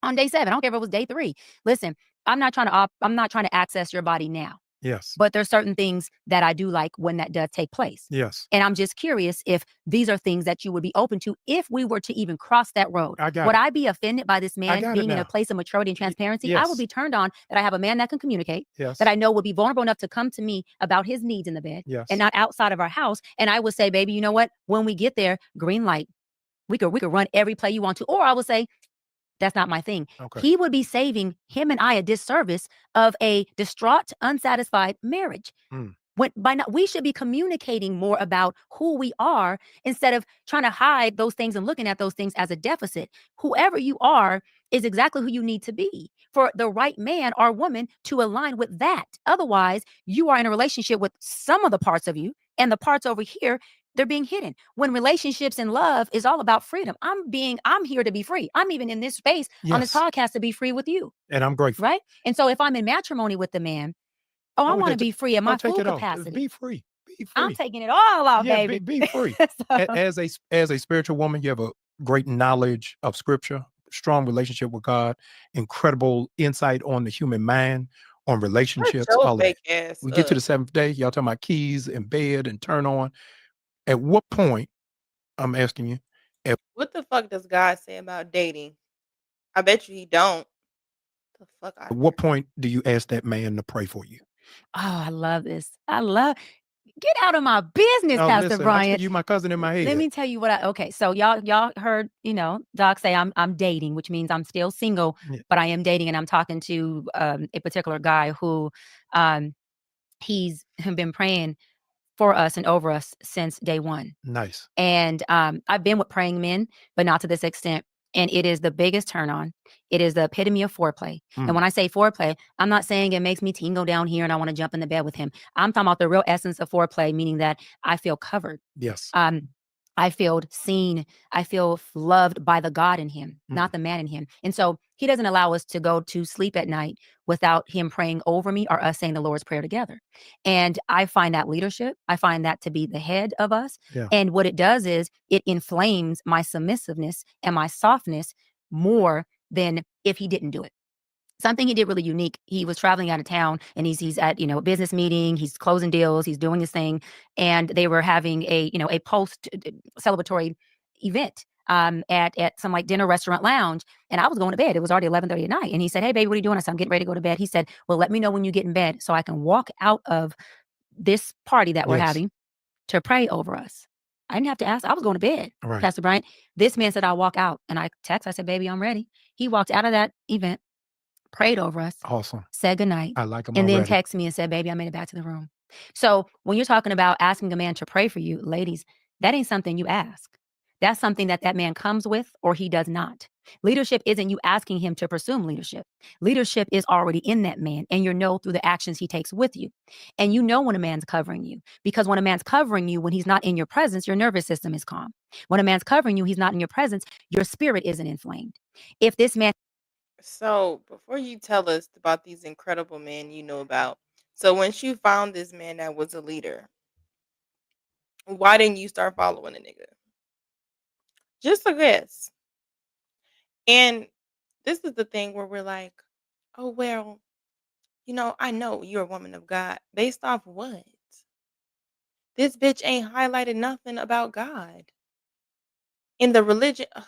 E: on day 7, I don't care if it was day 3, listen, I'm not trying to access your body now.
D: Yes.
E: But there's certain things that I do like when that does take place.
D: Yes.
E: And I'm just curious if these are things that you would be open to if we were to even cross that road. Would I be offended by this man being in a place of maturity and transparency?
D: Yes.
E: I would be turned on that I have a man that can communicate, that I know would be vulnerable enough to come to me about his needs in the bed and not outside of our house. And I would say, baby, you know what? When we get there, green light. We could run every play you want to. Or I would say, that's not my thing.
D: Okay.
E: He would be saving him and I a disservice of a distraught, unsatisfied marriage. We should be communicating more about who we are instead of trying to hide those things and looking at those things as a deficit. Whoever you are is exactly who you need to be for the right man or woman to align with that. Otherwise, you are in a relationship with some of the parts of you, and the parts over here, they're being hidden. When relationships and love is all about freedom. I'm here to be free. I'm even in this space on this podcast to be free with you.
D: And I'm grateful.
E: Right? And so if I'm in matrimony with the man, I want to be free in my full capacity.
D: Be free.
E: I'm taking it all off, baby.
D: Be free. As a spiritual woman, you have a great knowledge of scripture, strong relationship with God, incredible insight on the human mind, on relationships, all that. We get to the 7th day, y'all talking about keys and bed and turn on. At what point, I'm asking you,
C: what the fuck does God say about dating? I bet you he don't. The fuck.
D: At what point do you ask that man to pray for you?
E: Oh, I love this. Get out of my business, Pastor
D: listen,
E: Bryant.
D: You my cousin in my head.
E: Let me tell you okay. So y'all heard, Doc say I'm dating, which means I'm still single, but I am dating, and I'm talking to a particular guy who he's been praying for us and over us since day one.
D: Nice.
E: And I've been with praying men, but not to this extent. And it is the biggest turn on. It is the epitome of foreplay. And when I say foreplay, I'm not saying it makes me tingle down here and I want to jump in the bed with him. I'm talking about the real essence of foreplay, meaning that I feel covered.
D: Yes.
E: I feel seen. I feel loved by the God in him, not the man in him. And so he doesn't allow us to go to sleep at night without him praying over me or us saying the Lord's Prayer together. And I find that leadership. I find that to be the head of us.
D: Yeah.
E: And what it does is it inflames my submissiveness and my softness more than if he didn't do it. Something he did really unique. He was traveling out of town and he's at, a business meeting, he's closing deals, he's doing his thing. And they were having a post celebratory event at some like dinner restaurant lounge. And I was going to bed. It was already 11:30 at night. And he said, "Hey baby, what are you doing?" I said, "I'm getting ready to go to bed." He said, "Well, let me know when you get in bed so I can walk out of this party that we're
D: Yes.
E: having to pray over us." I didn't have to ask. I was going to bed,
D: Right.
E: Pastor Bryant. This man said, "I'll walk out." And I said, "Baby, I'm ready." He walked out of that event, prayed over us,
D: Awesome.
E: said goodnight,
D: I like him
E: and then
D: already.
E: texted me and said, "Baby, I made it back to the room." So when you're talking about asking a man to pray for you, ladies, that ain't something you ask. That's something that man comes with or he does not. Leadership isn't you asking him to presume leadership. Leadership is already in that man, and you know through the actions he takes with you. And you know when a man's covering you, because when a man's covering you, when he's not in your presence, your nervous system is calm. When a man's covering you, he's not in your presence, your spirit isn't inflamed. If this man
C: So before you tell us about these incredible men you know about, so once you found this man that was a leader, why didn't you start following a nigga? Just a guess. And this is the thing where we're like, oh well, I know you're a woman of God. Based off what? This bitch ain't highlighted nothing about God. In the religion, ugh,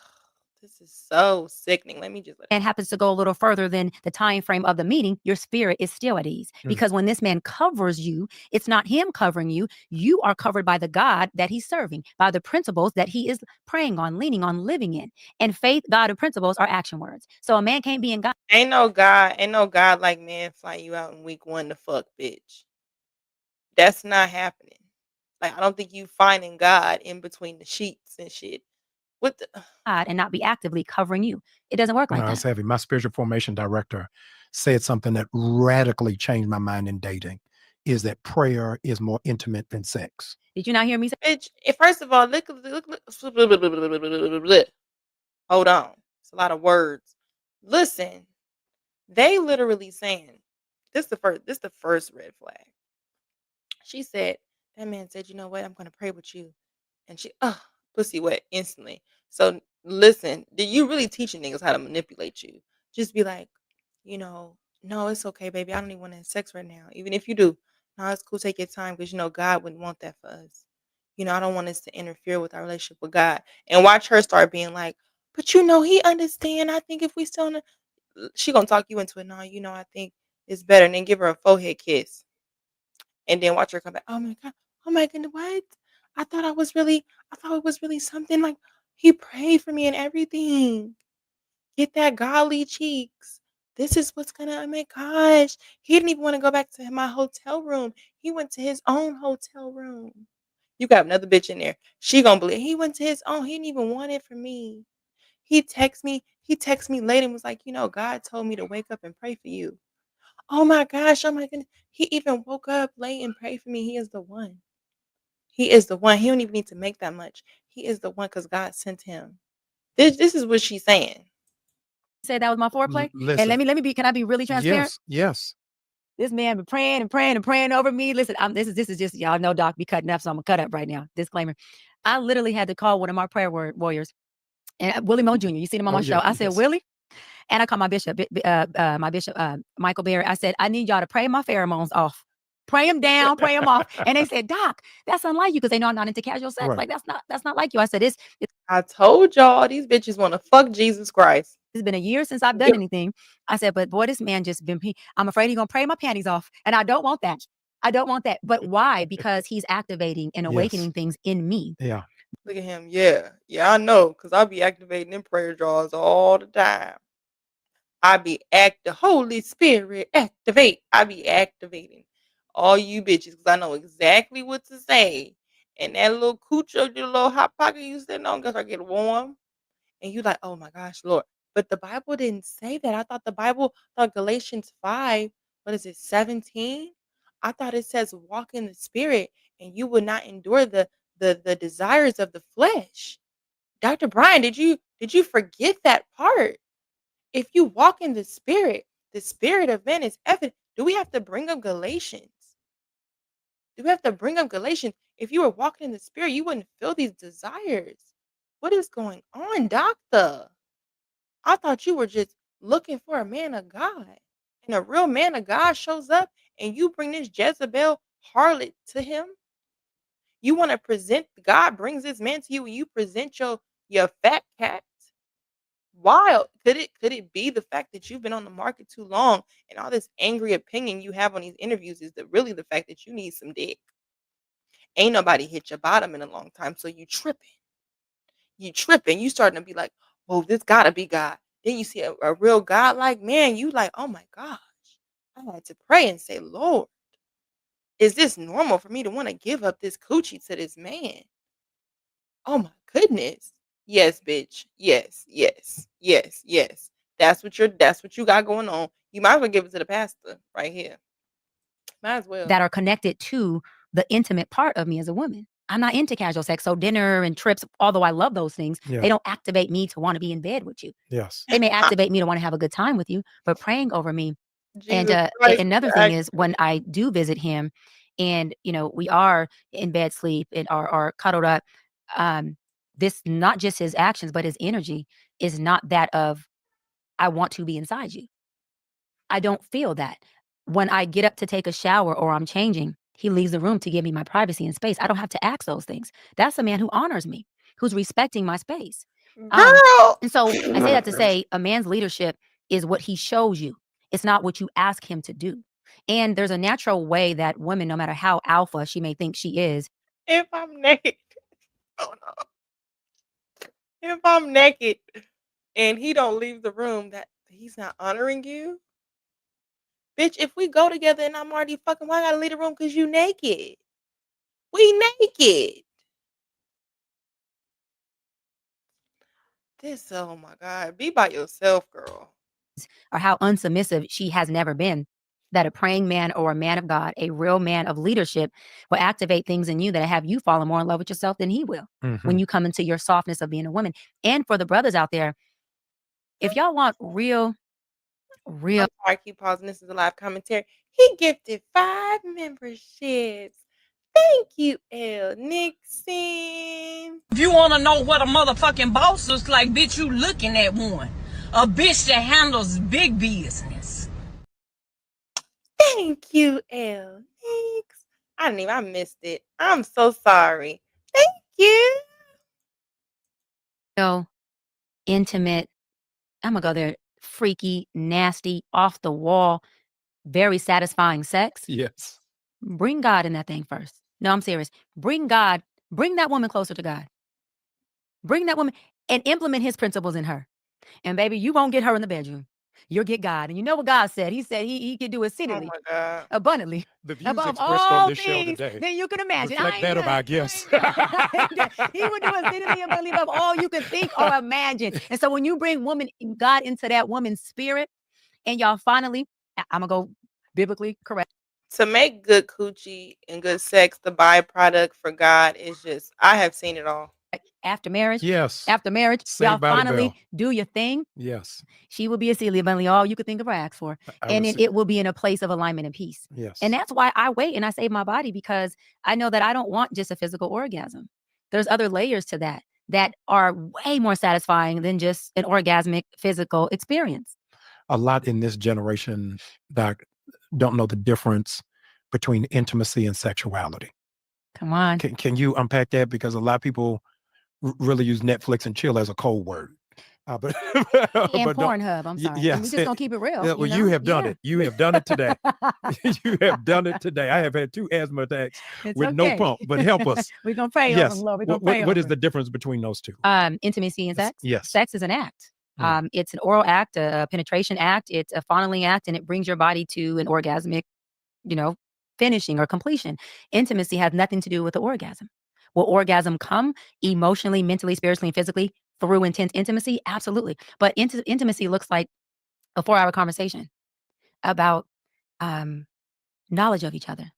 C: this is so sickening. Let me just
E: man happens to go a little further than the time frame of the meeting, your spirit is still at ease. Because when this man covers you, it's not him covering you. You are covered by the God that he's serving, by the principles that he is praying on, leaning on, living in. And faith, God, and principles are action words. So a man can't be in God.
C: ain't no God like man fly you out in week 1 to fuck, bitch. That's not happening. Like I don't think you finding God in between the sheets and shit. What the
E: God and not be actively covering you. It doesn't work like
D: That's
E: that.
D: heavy. My spiritual formation director said something that radically changed my mind in dating, is that prayer is more intimate than sex.
E: Did you not hear me say?
C: bitch? First of all, look. Hold on. It's a lot of words. Listen, they literally saying this the first red flag. She said, that man said, "You know what? I'm gonna pray with you." And she pussy wet instantly. So listen, did you really teaching niggas how to manipulate you? Just be like, no, it's okay, baby. I don't even want to have sex right now. Even if you do, no, it's cool. Take your time because God wouldn't want that for us. I don't want us to interfere with our relationship with God. And watch her start being like, but he understand. I think if we still, she gonna talk you into it. No, I think it's better. And then give her a forehead kiss. And then watch her come back. Oh my God. Oh my goodness. What? I thought it was really something like he prayed for me and everything. Get that godly cheeks. This is what's gonna, oh my gosh. He didn't even want to go back to my hotel room. He went to his own hotel room. You got another bitch in there. She gonna believe he went to his own. He didn't even want it from me. He texted me late and was like, God told me to wake up and pray for you. Oh my gosh. Oh my goodness. He even woke up late and prayed for me. He is the one. He is the one. He don't even need to make that much. He is the one because God sent him. This is what she's saying.
E: Say that was my foreplay.
D: Listen.
E: And let me be. Can I be really transparent?
D: Yes.
E: This man been praying and praying and praying over me. Listen, this is just, y'all know Doc be cutting up, so I'm gonna cut up right now. Disclaimer. I literally had to call one of my prayer warriors, and Willie Mo Jr. You seen him on my show. I said, Willie, and I called my bishop, Michael Berry. I said, I need y'all to pray my pheromones off. Pray him down, pray him off. And they said, Doc, that's unlike you, because they know I'm not into casual sex.
D: Right.
E: Like that's not like you. I said,
C: I told y'all these bitches want to fuck Jesus Christ.
E: It's been a year since I've done anything. I said, but boy, this man just been, I'm afraid he's going to pray my panties off. And I don't want that. I don't want that. But why? Because he's activating and awakening things in me.
D: Yeah.
C: Look at him. Yeah, I know. Because I be activating them prayer drawers all the time. I be the Holy Spirit activate. I be activating all you bitches because I know exactly what to say. And that little cooch or your little hot pocket you sitting on because I get warm. And you like, oh my gosh, Lord. But the Bible didn't say that. I thought Galatians 5, what is it, 17? I thought it says walk in the spirit and you will not endure the the desires of the flesh. Dr. Brian, did you forget that part? If you walk in the spirit of man is evident. Do we have to bring up Galatians? Do we have to bring up Galatians? If you were walking in the spirit, you wouldn't feel these desires. What is going on, doctor? I thought you were just looking for a man of God. And a real man of God shows up and you bring this Jezebel harlot to him. You want to present God brings this man to you and you present your fat cat. Wild. Could it be the fact that you've been on the market too long and all this angry opinion you have on these interviews is really the fact that you need some dick? Ain't nobody hit your bottom in a long time, so you tripping. You tripping. You starting to be like, oh, this gotta be God. Then you see a real God like man, you like, oh my gosh. I had to pray and say, Lord, is this normal for me to want to give up this coochie to this man? Oh my goodness. Yes, bitch. Yes, yes, yes, yes. That's what you got going on. You might as well give it to the pastor right here. Might as well.
E: That are connected to the intimate part of me as a woman. I'm not into casual sex. So dinner and trips, although I love those things, they don't activate me to want to be in bed with you.
D: Yes.
E: They may activate me to want to have a good time with you, but praying over me.
C: Jesus
E: And
C: Christ,
E: another thing is when I do visit him and, we are in bed sleep and are cuddled up, this, not just his actions, but his energy is not that of, I want to be inside you. I don't feel that. When I get up to take a shower or I'm changing, he leaves the room to give me my privacy and space. I don't have to ask those things. That's a man who honors me, who's respecting my space.
C: Girl.
E: And so I say that to say a man's leadership is what he shows you. It's not what you ask him to do. And there's a natural way that women, no matter how alpha she may think she is.
C: If I'm naked. Oh no. If I'm naked and he don't leave the room, that he's not honoring you. Bitch, if we go together and I'm already fucking, why I gotta leave the room? Cause you naked. We naked. This, oh my God. Be by yourself, girl.
E: Or how unsubmissive she has never been. That a praying man or a man of God, a real man of leadership, will activate things in you that have you falling more in love with yourself than he will when you come into your softness of being a woman. And for the brothers out there, if y'all want real.
C: I'm sorry, I keep pausing. This is a live commentary. He gifted 5 memberships. Thank you, L. Nixon.
F: If you want to know what a motherfucking boss looks like, bitch, you looking at one. A bitch that handles big business.
C: Thank you, L. Nix. I missed it. I'm so sorry. Thank you.
E: Intimate. I'm going to go there. Freaky, nasty, off the wall, very satisfying sex.
D: Yes.
E: Bring God in that thing first. No, I'm serious. Bring God, bring that woman closer to God. Bring that woman and implement his principles in her. And baby, you won't get her in the bedroom. You'll get God. And you know what God said? He said he could do exceedingly, abundantly,
D: The views
E: above
D: expressed
E: all
D: on this show
E: things
D: today
E: that you can imagine.
D: reflect that of our guests.
E: He would do exceedingly abundantly above all you can think or imagine. And so when you bring God into that woman's spirit, and y'all finally, I'm going to go biblically correct.
C: To make good coochie and good sex, the byproduct for God is just, I have seen it all.
E: After marriage,
D: Yes.
E: After marriage,
D: Saved
E: y'all
D: by the
E: finally
D: bell.
E: do your thing.
D: Yes.
E: She will be exceedingly abundantly all you could think of or ask for. And it will be in a place of alignment and peace.
D: Yes.
E: And that's why I wait and I save my body, because I know that I don't want just a physical orgasm. There's other layers to that are way more satisfying than just an orgasmic physical experience.
D: A lot in this generation, Doc, don't know the difference between intimacy and sexuality.
E: Come on.
D: Can you unpack that? Because a lot of people really use Netflix and chill as a code word.
E: And Pornhub, I'm sorry.
D: Yes.
E: We're just going to keep it real.
D: Well, you have done it. You have done it today. You have done it today. I have had 2 asthma attacks with no pump, but help us.
E: We're going to pray
D: Yes.
E: over them, Lord. We're going to pray
D: What is
E: over
D: the difference between those two?
E: Intimacy and sex?
D: Yes.
E: Sex is an act. It's an oral act, a penetration act, it's a fondling act, and it brings your body to an orgasmic, finishing or completion. Intimacy has nothing to do with the orgasm. Will orgasm come emotionally, mentally, spiritually, and physically through intense intimacy? Absolutely. But intimacy looks like a 4-hour conversation about knowledge of each other.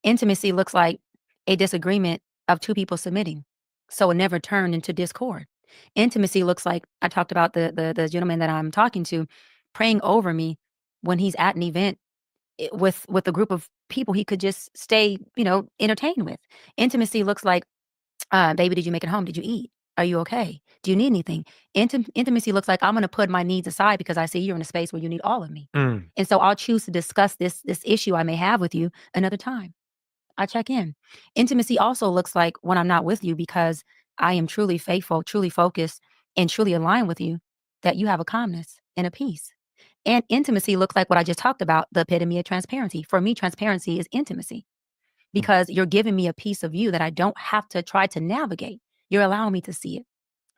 E: Intimacy looks like a disagreement of two people submitting. So it never turned into discord. Intimacy looks like, I talked about the gentleman that I'm talking to praying over me when he's at an event with a group of people he could just stay, entertained with. Intimacy looks like, baby, did you make it home? Did you eat? Are you okay? Do you need anything? Intimacy looks like, I'm going to put my needs aside because I see you're in a space where you need all of me. And so I'll choose to discuss this issue I may have with you another time. I check in. Intimacy also looks like when I'm not with you because I am truly faithful, truly focused, and truly aligned with you, that you have a calmness and a peace. And intimacy looks like what I just talked about, the epitome of transparency. For me, transparency is intimacy because you're giving me a piece of you that I don't have to try to navigate. You're allowing me to see it.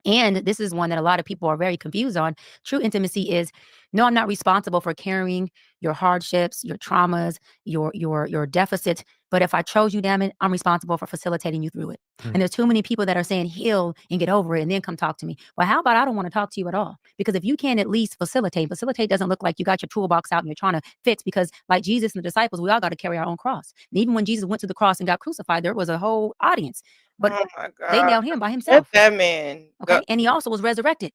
E: And this is one that a lot of people are very confused on. True intimacy is, no, I'm not responsible for carrying your hardships, your traumas, your deficits. But if I chose you, damn it, I'm responsible for facilitating you through it. And there's too many people that are saying heal and get over it and then come talk to me. Well, how about I don't want to talk to you at all? Because if you can't at least facilitate doesn't look like you got your toolbox out and you're trying to fix, because like Jesus and the disciples, we all got to carry our own cross. And even when Jesus went to the cross and got crucified, there was a whole audience. But
C: Oh my God.
E: they nailed him by himself.
C: Let that man
E: Okay.
C: go.
E: And he also was resurrected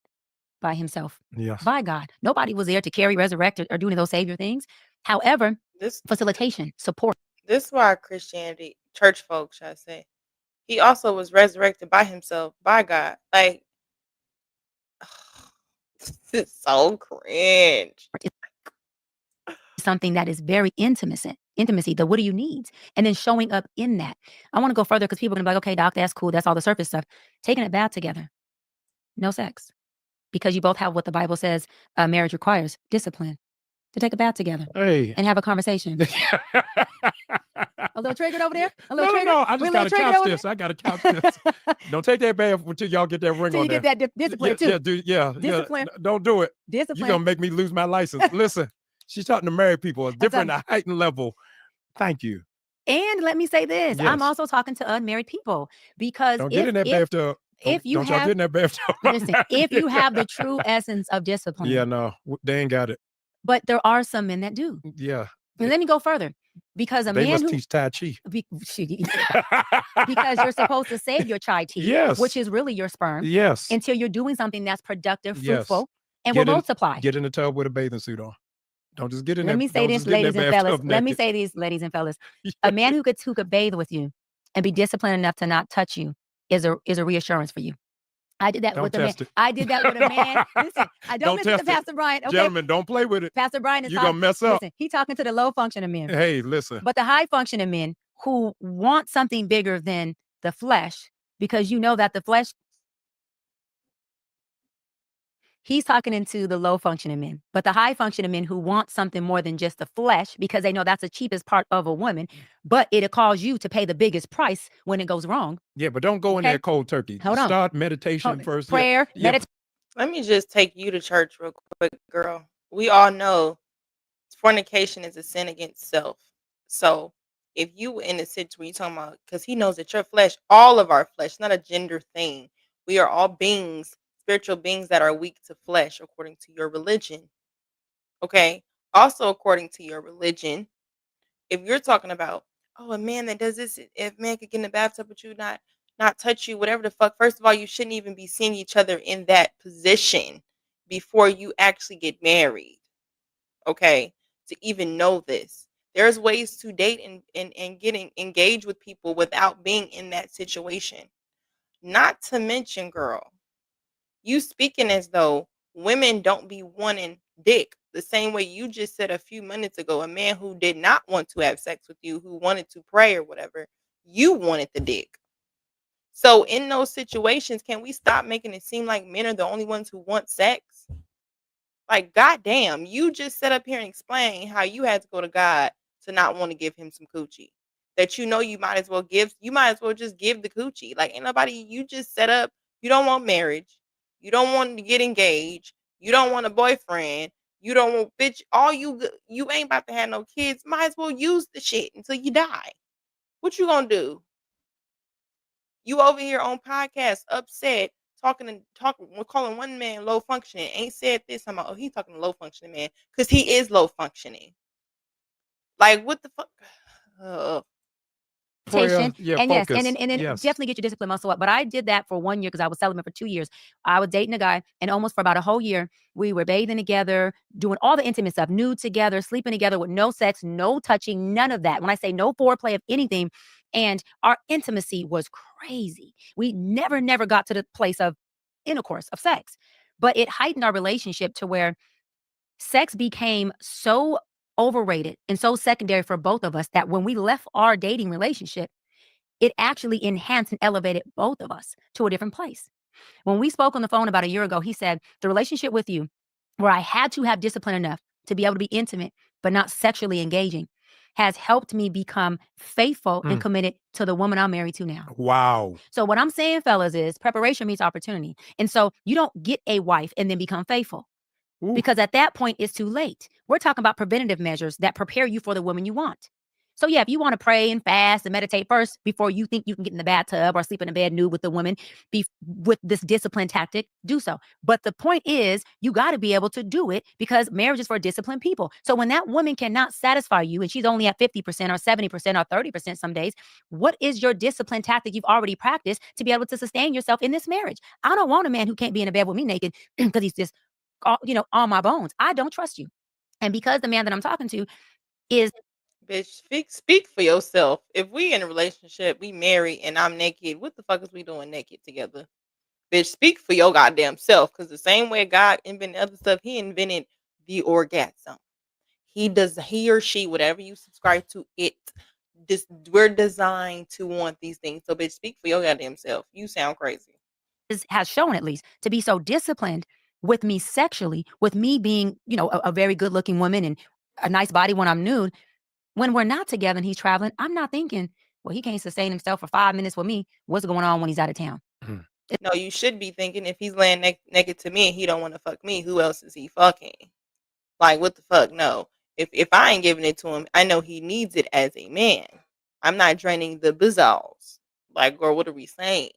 E: by himself.
D: Yes.
E: By God. Nobody was there to carry, resurrect, or do any of those savior things. However,
C: This
E: facilitation, support.
C: this is why Christianity, church folks, should I say, he also was resurrected by himself, by God. Like, this is so cringe.
E: Something that is very intimacy, the what do you need? And then showing up in that. I want to go further because people are going to be like, okay, doc, that's cool. That's all the surface stuff. Taking a bath together. No sex. Because you both have what the Bible says marriage requires, discipline. To take a bath together
D: Hey.
E: and have a conversation. A little triggered over there? A little triggered?
D: No, I just got to couch this. I got to couch this. Don't take that bath until y'all get that ring
E: Till
D: on
E: you
D: there.
E: get that discipline too.
D: Discipline. Don't do it.
E: Discipline.
D: You're going to make me lose my license. Listen, she's talking to married people, a different, a heightened level. Thank you.
E: And let me say this.
D: Yes.
E: I'm also talking to unmarried people because
D: Don't get in that bathtub.
E: If you
D: don't y'all get in that bathtub.
E: Listen, if you have the true essence of discipline.
D: Yeah, no, they ain't got it.
E: But there are some men that do.
D: Yeah.
E: And let me go further. Because
D: they must teach Tai Chi.
E: Because you're supposed to save your chai tea,
D: yes,
E: which is really your sperm.
D: Yes.
E: Until you're doing something that's productive, fruitful,
D: yes,
E: and will multiply.
D: Get in the tub with a bathing suit on. Don't just get in there.
E: Let me say this, ladies and fellas. Let me say these, ladies and fellas. A man who could bathe with you and be disciplined enough to not touch you is a reassurance for you. I did that with a man. I did that with a man. Listen, I don't listen to Pastor Bryant. Okay?
D: Gentlemen, don't play with it.
E: Pastor Bryant is
D: you're gonna mess up.
E: Listen, he's talking to the low functioning men.
D: Hey, listen.
E: But the high functioning men who want something bigger than the flesh, because you know that the flesh. He's talking into the low functioning men, but the high functioning men who want something more than just the flesh, because they know that's the cheapest part of a woman, but it'll cause you to pay the biggest price when it goes wrong.
D: Yeah, but don't go in there cold turkey.
E: Hold on.
D: Start meditation first.
E: Prayer, meditation.
C: Let me just take you to church real quick, girl. We all know fornication is a sin against self. So if you in a situation where you're talking about, because he knows that your flesh, all of our flesh, not a gender thing. We are all beings, spiritual beings that are weak to flesh, according to your religion. Okay. Also, according to your religion, if you're talking about, oh, a man that does this, if man could get in the bathtub with you, not touch you, whatever the fuck. First of all, you shouldn't even be seeing each other in that position before you actually get married. Okay. To even know this. There's ways to date and getting engaged with people without being in that situation. Not to mention, girl, you speaking as though women don't be wanting dick the same way you just said a few minutes ago. A man who did not want to have sex with you, who wanted to pray or whatever, you wanted the dick. So in those situations, can we stop making it seem like men are the only ones who want sex? Like, goddamn, you just set up here and explain how you had to go to God to not want to give him some coochie. That you might as well just give the coochie. Like, ain't nobody, you just set up, you don't want marriage. You don't want to get engaged. You don't want a boyfriend. You don't want, bitch, you ain't about to have no kids. Might as well use the shit until you die. What you gonna do? You over here on podcast upset, talking, we're calling one man low functioning. Ain't said this. I'm like, oh, he's talking to low functioning man. Because he is low functioning. Like, what the fuck?
E: And yes,
D: focus.
E: and then definitely get your discipline muscle up. But I did that for 1 year because I was celibate for 2 years. I was dating a guy, and almost for about a whole year, we were bathing together, doing all the intimate stuff, nude together, sleeping together with no sex, no touching, none of that. When I say no foreplay of anything, and our intimacy was crazy. We never got to the place of intercourse, of sex. But it heightened our relationship to where sex became so overrated and so secondary for both of us that when we left our dating relationship, it actually enhanced and elevated both of us to a different place. When we spoke on the phone about a year ago, he said, the relationship with you, where I had to have discipline enough to be able to be intimate, but not sexually engaging, has helped me become faithful and committed to the woman I'm married to now.
D: Wow.
E: So what I'm saying, fellas, is preparation meets opportunity. And so you don't get a wife and then become faithful.
D: Ooh.
E: Because at that point, it's too late. We're talking about preventative measures that prepare you for the woman you want. So yeah, if you want to pray and fast and meditate first before you think you can get in the bathtub or sleep in a bed nude with the woman with this discipline tactic, do so. But the point is, you got to be able to do it because marriage is for disciplined people. So when that woman cannot satisfy you and she's only at 50% or 70% or 30% some days, what is your discipline tactic you've already practiced to be able to sustain yourself in this marriage? I don't want a man who can't be in a bed with me naked because he's just on my bones. I don't trust you. And because the man that I'm talking to is...
C: Bitch, speak for yourself. If we in a relationship, we married, and I'm naked, what the fuck is we doing naked together? Bitch, speak for your goddamn self. Because the same way God invented other stuff, he invented the orgasm. He or she, whatever you subscribe to, we're designed to want these things. So bitch, speak for your goddamn self. You sound crazy.
E: Has shown, at least, to be so disciplined with me sexually, with me being, a very good looking woman and a nice body when I'm nude. When we're not together and he's traveling, I'm not thinking, well, he can't sustain himself for 5 minutes with me. What's going on when he's out of town?
C: No, you should be thinking, if he's laying naked to me and he don't want to fuck me, who else is he fucking? Like, what the fuck? No. If I ain't giving it to him, I know he needs it as a man. I'm not draining the bizzles. Like, girl, what are we saying?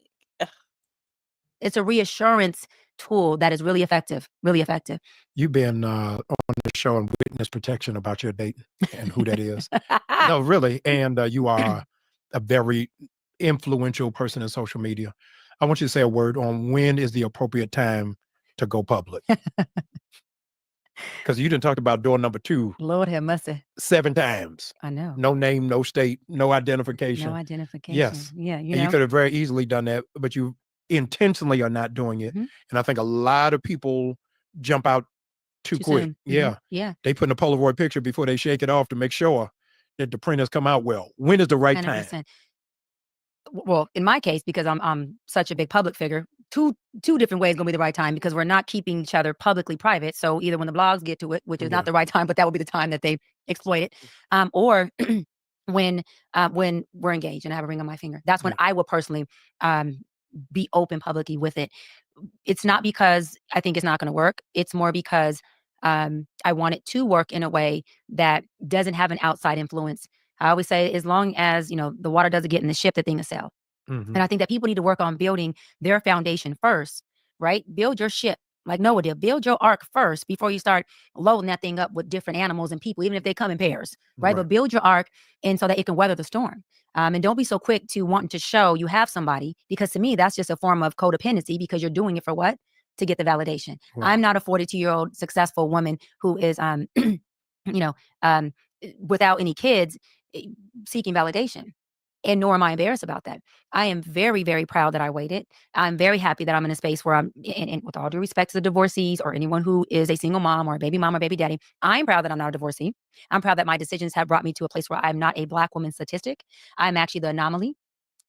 E: It's a reassurance tool that is really effective. Really effective.
D: You've been on the show and witness protection about your dating and who that is. No, really. And you are a very influential person in social media. I want you to say a word on when is the appropriate time to go public. Because you done talked about door number 2.
E: Lord have mercy.
D: 7 times.
E: I know.
D: No name, no state, no identification.
E: No identification.
D: Yes.
E: Yeah.
D: And you could have very easily done that, but you intentionally are not doing it. And I think a lot of people jump out too quick.
E: Soon.
D: Yeah.
E: Yeah.
D: They put in a Polaroid picture before they shake it off to make sure that the print has come out well. When is the right
E: 100%.
D: time?
E: Well, in my case, because I'm such a big public figure, two different ways gonna be the right time, because we're not keeping each other publicly private. So either when the blogs get to it, which is not the right time, but that would be the time that they exploit it, or when we're engaged and I have a ring on my finger. That's when I will personally be open publicly with it. It's not because I think it's not going to work. It's more because I want it to work in a way that doesn't have an outside influence. I always say, as long as, the water doesn't get in the ship, the thing will sail. And I think that people need to work on building their foundation first, right? Build your ship like Noah did. Build your ark first before you start loading that thing up with different animals and people, even if they come in pairs, right? But build your ark, and so that it can weather the storm. And don't be so quick to wanting to show you have somebody, because to me, that's just a form of codependency, because you're doing it for what? To get the validation. I'm not a 42-year-old successful woman who is, without any kids, seeking validation. And nor am I embarrassed about that. I am very, very proud that I waited. I'm very happy that I'm in a space where I'm, and with all due respect to the divorcees or anyone who is a single mom or a baby mom or baby daddy, I'm proud that I'm not a divorcee. I'm proud that my decisions have brought me to a place where I'm not a Black woman statistic. I'm actually the anomaly.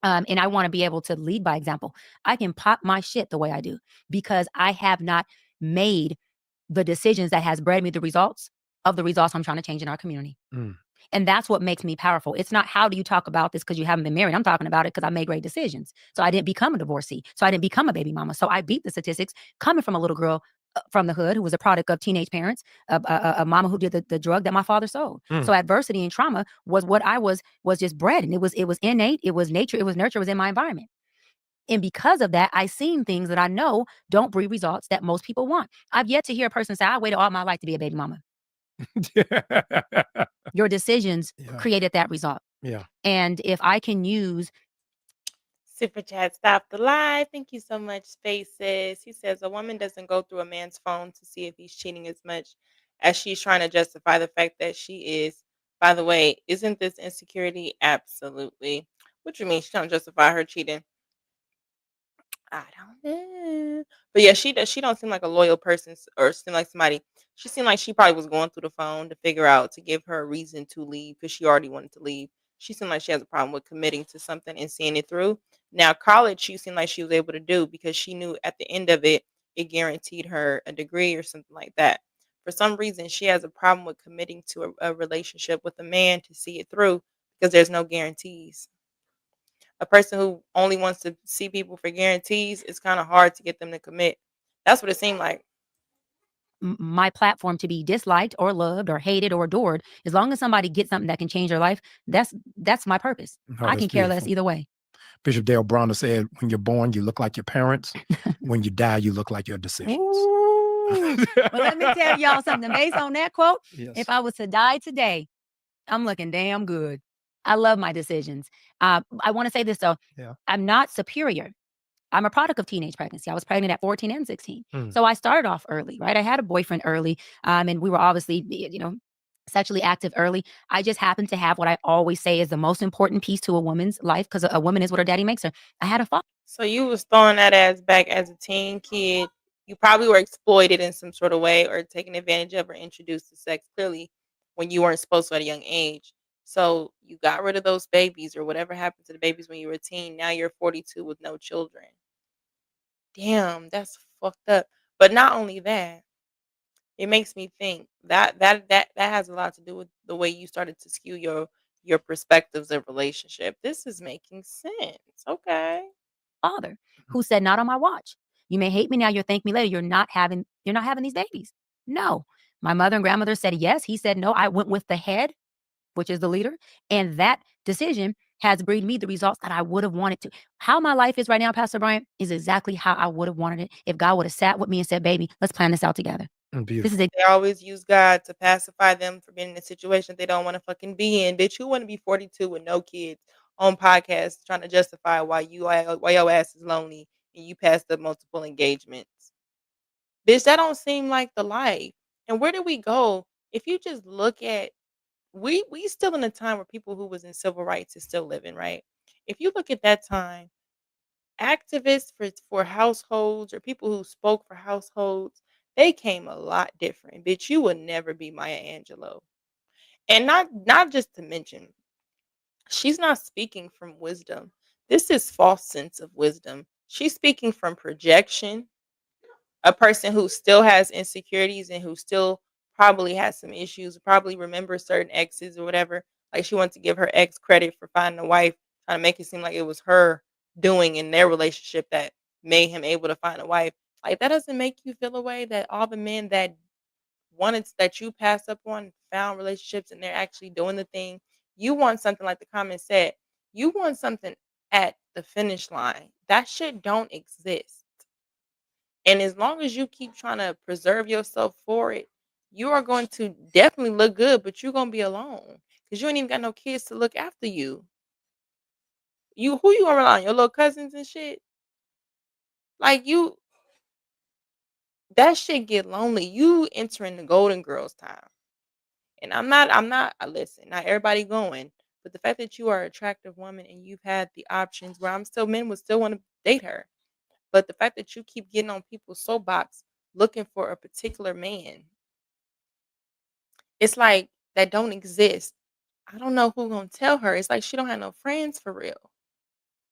E: And I want to be able to lead by example. I can pop my shit the way I do because I have not made the decisions that has bred me the results of the results I'm trying to change in our community. And that's what makes me powerful. It's not how do you talk about this because you haven't been married. I'm talking about it because I made great decisions. So I didn't become a divorcee. So I didn't become a baby mama. So I beat the statistics coming from a little girl from the hood who was a product of teenage parents, a mama who did the drug that my father sold. So adversity and trauma was what I was just bred. And it was innate. It was nature. It was nurture. It was in my environment. And because of that, I've seen things that I know don't breed results that most people want. I've yet to hear a person say, I waited all my life to be a baby mama. Your decisions created that result.
D: Yeah.
E: And if I can use
C: Super chat, stop the live. Thank you so much, Spaces. He says a woman doesn't go through a man's phone to see if he's cheating as much as she's trying to justify the fact that she is. By the way, isn't this insecurity? Absolutely. What you mean she's trying to justify her cheating? I don't know. But yeah, she don't seem like a loyal person or seem like somebody. She seemed like she probably was going through the phone to figure out to give her a reason to leave because she already wanted to leave. She seemed like she has a problem with committing to something and seeing it through. Now, college, she seemed like she was able to do because she knew at the end of it, it guaranteed her a degree or something like that. For some reason, she has a problem with committing to a relationship with a man to see it through because there's no guarantees. A person who only wants to see people for guarantees, it's kind of hard to get them to commit. That's what it seemed like.
E: my platform to be disliked or loved or hated or adored, as long as somebody gets something that can change their life, that's my purpose.
D: Oh,
E: I
D: that's
E: can care less
D: beautiful.
E: either way.
D: Bishop Dale Bronner said, when you're born, you look like your parents. When you die, you look like your decisions.
E: Well, let me tell y'all something. Based on that quote,
D: Yes.
E: if I was to die today, I'm looking damn good. I love my decisions. I want to say this though.
D: Yeah.
E: I'm not superior. I'm a product of teenage pregnancy. I was pregnant at 14 and 16.
D: Mm.
E: So I started off early, right? I had a boyfriend early, and we were obviously, sexually active early. I just happened to have what I always say is the most important piece to a woman's life, because a woman is what her daddy makes her. I had a father.
C: So you was throwing that ass back as a teen kid. You probably were exploited in some sort of way or taken advantage of or introduced to sex clearly when you weren't supposed to at a young age. So you got rid of those babies or whatever happened to the babies when you were a teen. Now you're 42 with no children. Damn, that's fucked up. But not only that, it makes me think that has a lot to do with the way you started to skew your perspectives of relationship. This is making sense. Okay.
E: Father who said, not on my watch. You may hate me now, you'll thank me later. You're not having these babies. No. My mother and grandmother said yes. He said no. I went with the head, which is the leader. And that decision has breed me the results that I would have wanted to. How my life is right now, Pastor Bryant, is exactly how I would have wanted it if God would have sat with me and said, baby, let's plan this out together. This is
C: They always use God to pacify them for being in a situation they don't want to fucking be in. Bitch, you want to be 42 with no kids on podcasts trying to justify why your ass is lonely and you passed up multiple engagements. Bitch, that don't seem like the life. And where do we go? If you just look at we still in a time where people who was in civil rights is still living, right? If you look at that time, activists for households or people who spoke for households, they came a lot different. Bitch, you would never be Maya Angelou. And not just to mention, she's not speaking from wisdom. This is false sense of wisdom. She's speaking from projection. A person who still has insecurities and who still probably has some issues, probably remembers certain exes or whatever. Like she wants to give her ex credit for finding a wife, trying to make it seem like it was her doing in their relationship that made him able to find a wife. Like that doesn't make you feel a way that all the men that wanted that you passed up on found relationships and they're actually doing the thing. You want something like the comment said. You want something at the finish line. That shit don't exist. And as long as you keep trying to preserve yourself for it, you are going to definitely look good, but you're gonna be alone because you ain't even got no kids to look after you. Who you gonna rely on? Your little cousins and shit? Like that shit get lonely. You entering the golden girls time. And I'm not listen, not everybody going, but the fact that you are an attractive woman and you've had the options where men would still want to date her. But the fact that you keep getting on people's soapbox looking for a particular man, it's like that don't exist. I don't know who gonna tell her. It's like she don't have no friends for real.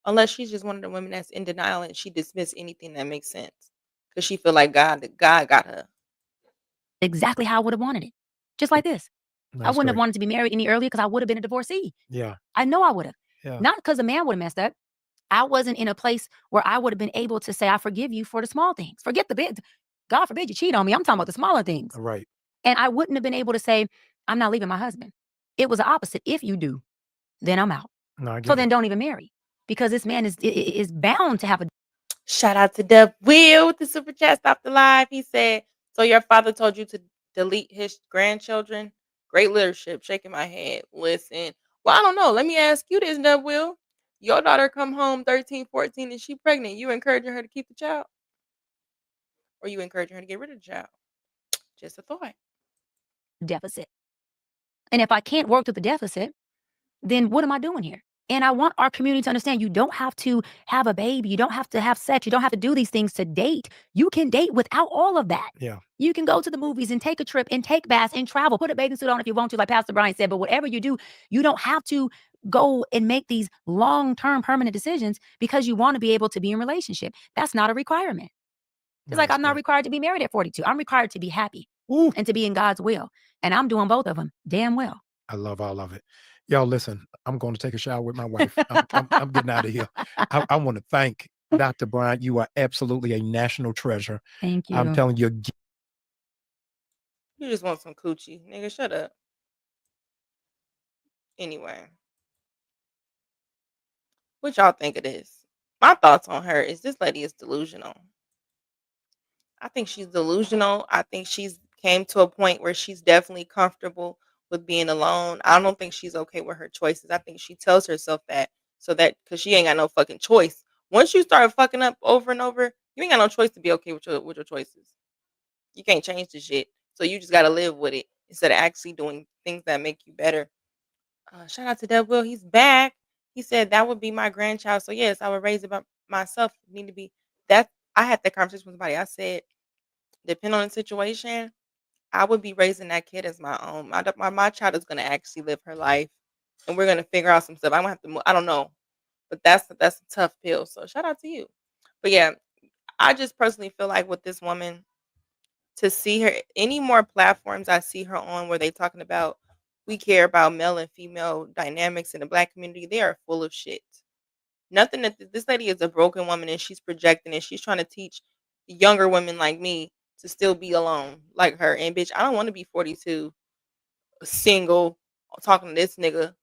C: Unless she's just one of the women that's in denial and she dismiss anything that makes sense. Because she feel like God got her.
E: Exactly how I would have wanted it. Just like this. I wouldn't have wanted to be married any earlier because I would have been a divorcee.
D: Yeah.
E: I know I would have.
D: Yeah.
E: Not because the man would have messed up. I wasn't in a place where I would have been able to say, I forgive you for the small things. Forget the big. God forbid you cheat on me. I'm talking about the smaller things.
D: Right.
E: And I wouldn't have been able to say, I'm not leaving my husband. It was the opposite. If you do, then I'm out.
D: No, I get
E: so
D: it.
E: then don't even marry. Because this man is bound to have a.
C: Shout out to Dub Will with the super chat. Stop the live. He said, so your father told you to delete his grandchildren? Great leadership. Shaking my head. Listen. Well, I don't know. Let me ask you this, Nub Will. Your daughter come home 13, 14, and she pregnant. You encouraging her to keep the child? Or you encouraging her to get rid of the child? Just a thought.
E: Deficit. And if I can't work through the deficit, then what am I doing here? And I want our community to understand you don't have to have a baby. You don't have to have sex. You don't have to do these things to date. You can date without all of that.
D: Yeah.
E: You can go to the movies and take a trip and take baths and travel. Put a bathing suit on if you want to, like Pastor Bryant said. But whatever you do, you don't have to go and make these long-term permanent decisions because you want to be able to be in a relationship. That's not a requirement. It's like I'm not required to be married at 42. I'm required to be happy and to be in God's will. And I'm doing both of them damn well.
D: I love all of it. Y'all, listen, I'm going to take a shower with my wife. I'm getting out of here. I want to thank Dr. Bryant. You are absolutely a national treasure.
E: Thank you.
D: I'm telling you.
C: You just want some coochie. Nigga, shut up. Anyway. What y'all think of this? My thoughts on her is this lady is delusional. I think she's delusional. I think she's came to a point where she's definitely comfortable with being alone. I don't think she's okay with her choices. I think she tells herself that so that because she ain't got no fucking choice. Once you start fucking up over and over, you ain't got no choice to be okay with your choices. You can't change the shit. So you just gotta live with it instead of actually doing things that make you better. Shout out to Deb Will. He's back. He said that would be my grandchild. So yes, I would raise it by myself. Need to be that. I had that conversation with somebody. I said, depending on the situation, I would be raising that kid as my own. My child is gonna actually live her life, and we're gonna figure out some stuff. I'm gonna have to move. I don't know, but that's a tough pill. So shout out to you. But yeah, I just personally feel like with this woman, to see her any more platforms I see her on where they talking about we care about male and female dynamics in the Black community, they are full of shit. Nothing that this lady is a broken woman and she's projecting and she's trying to teach younger women like me to still be alone like her. And bitch, I don't want to be 42, single, talking to this nigga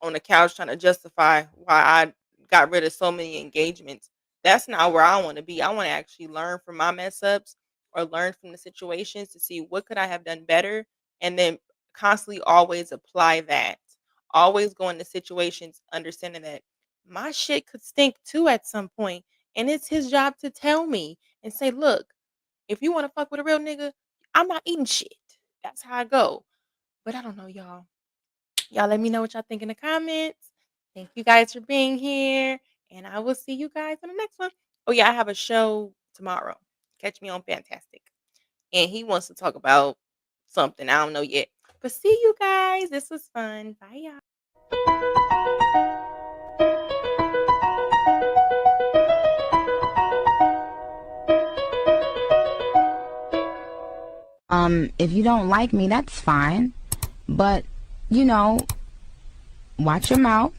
C: on the couch trying to justify why I got rid of so many engagements. That's not where I want to be. I want to actually learn from my mess ups or learn from the situations to see what could I have done better and then constantly always apply that. Always go into situations understanding that my shit could stink too at some point and it's his job to tell me and say, look, if you want to fuck with a real nigga, I'm not eating shit. That's how I go. But I don't know, y'all. Y'all let me know what y'all think in the comments. Thank you guys for being here. And I will see you guys in the next one. Oh, yeah, I have a show tomorrow. Catch me on Fantastic. And he wants to talk about something. I don't know yet. But see you guys. This was fun. Bye, y'all.
G: If you don't like me, that's fine. But, you know, watch your mouth.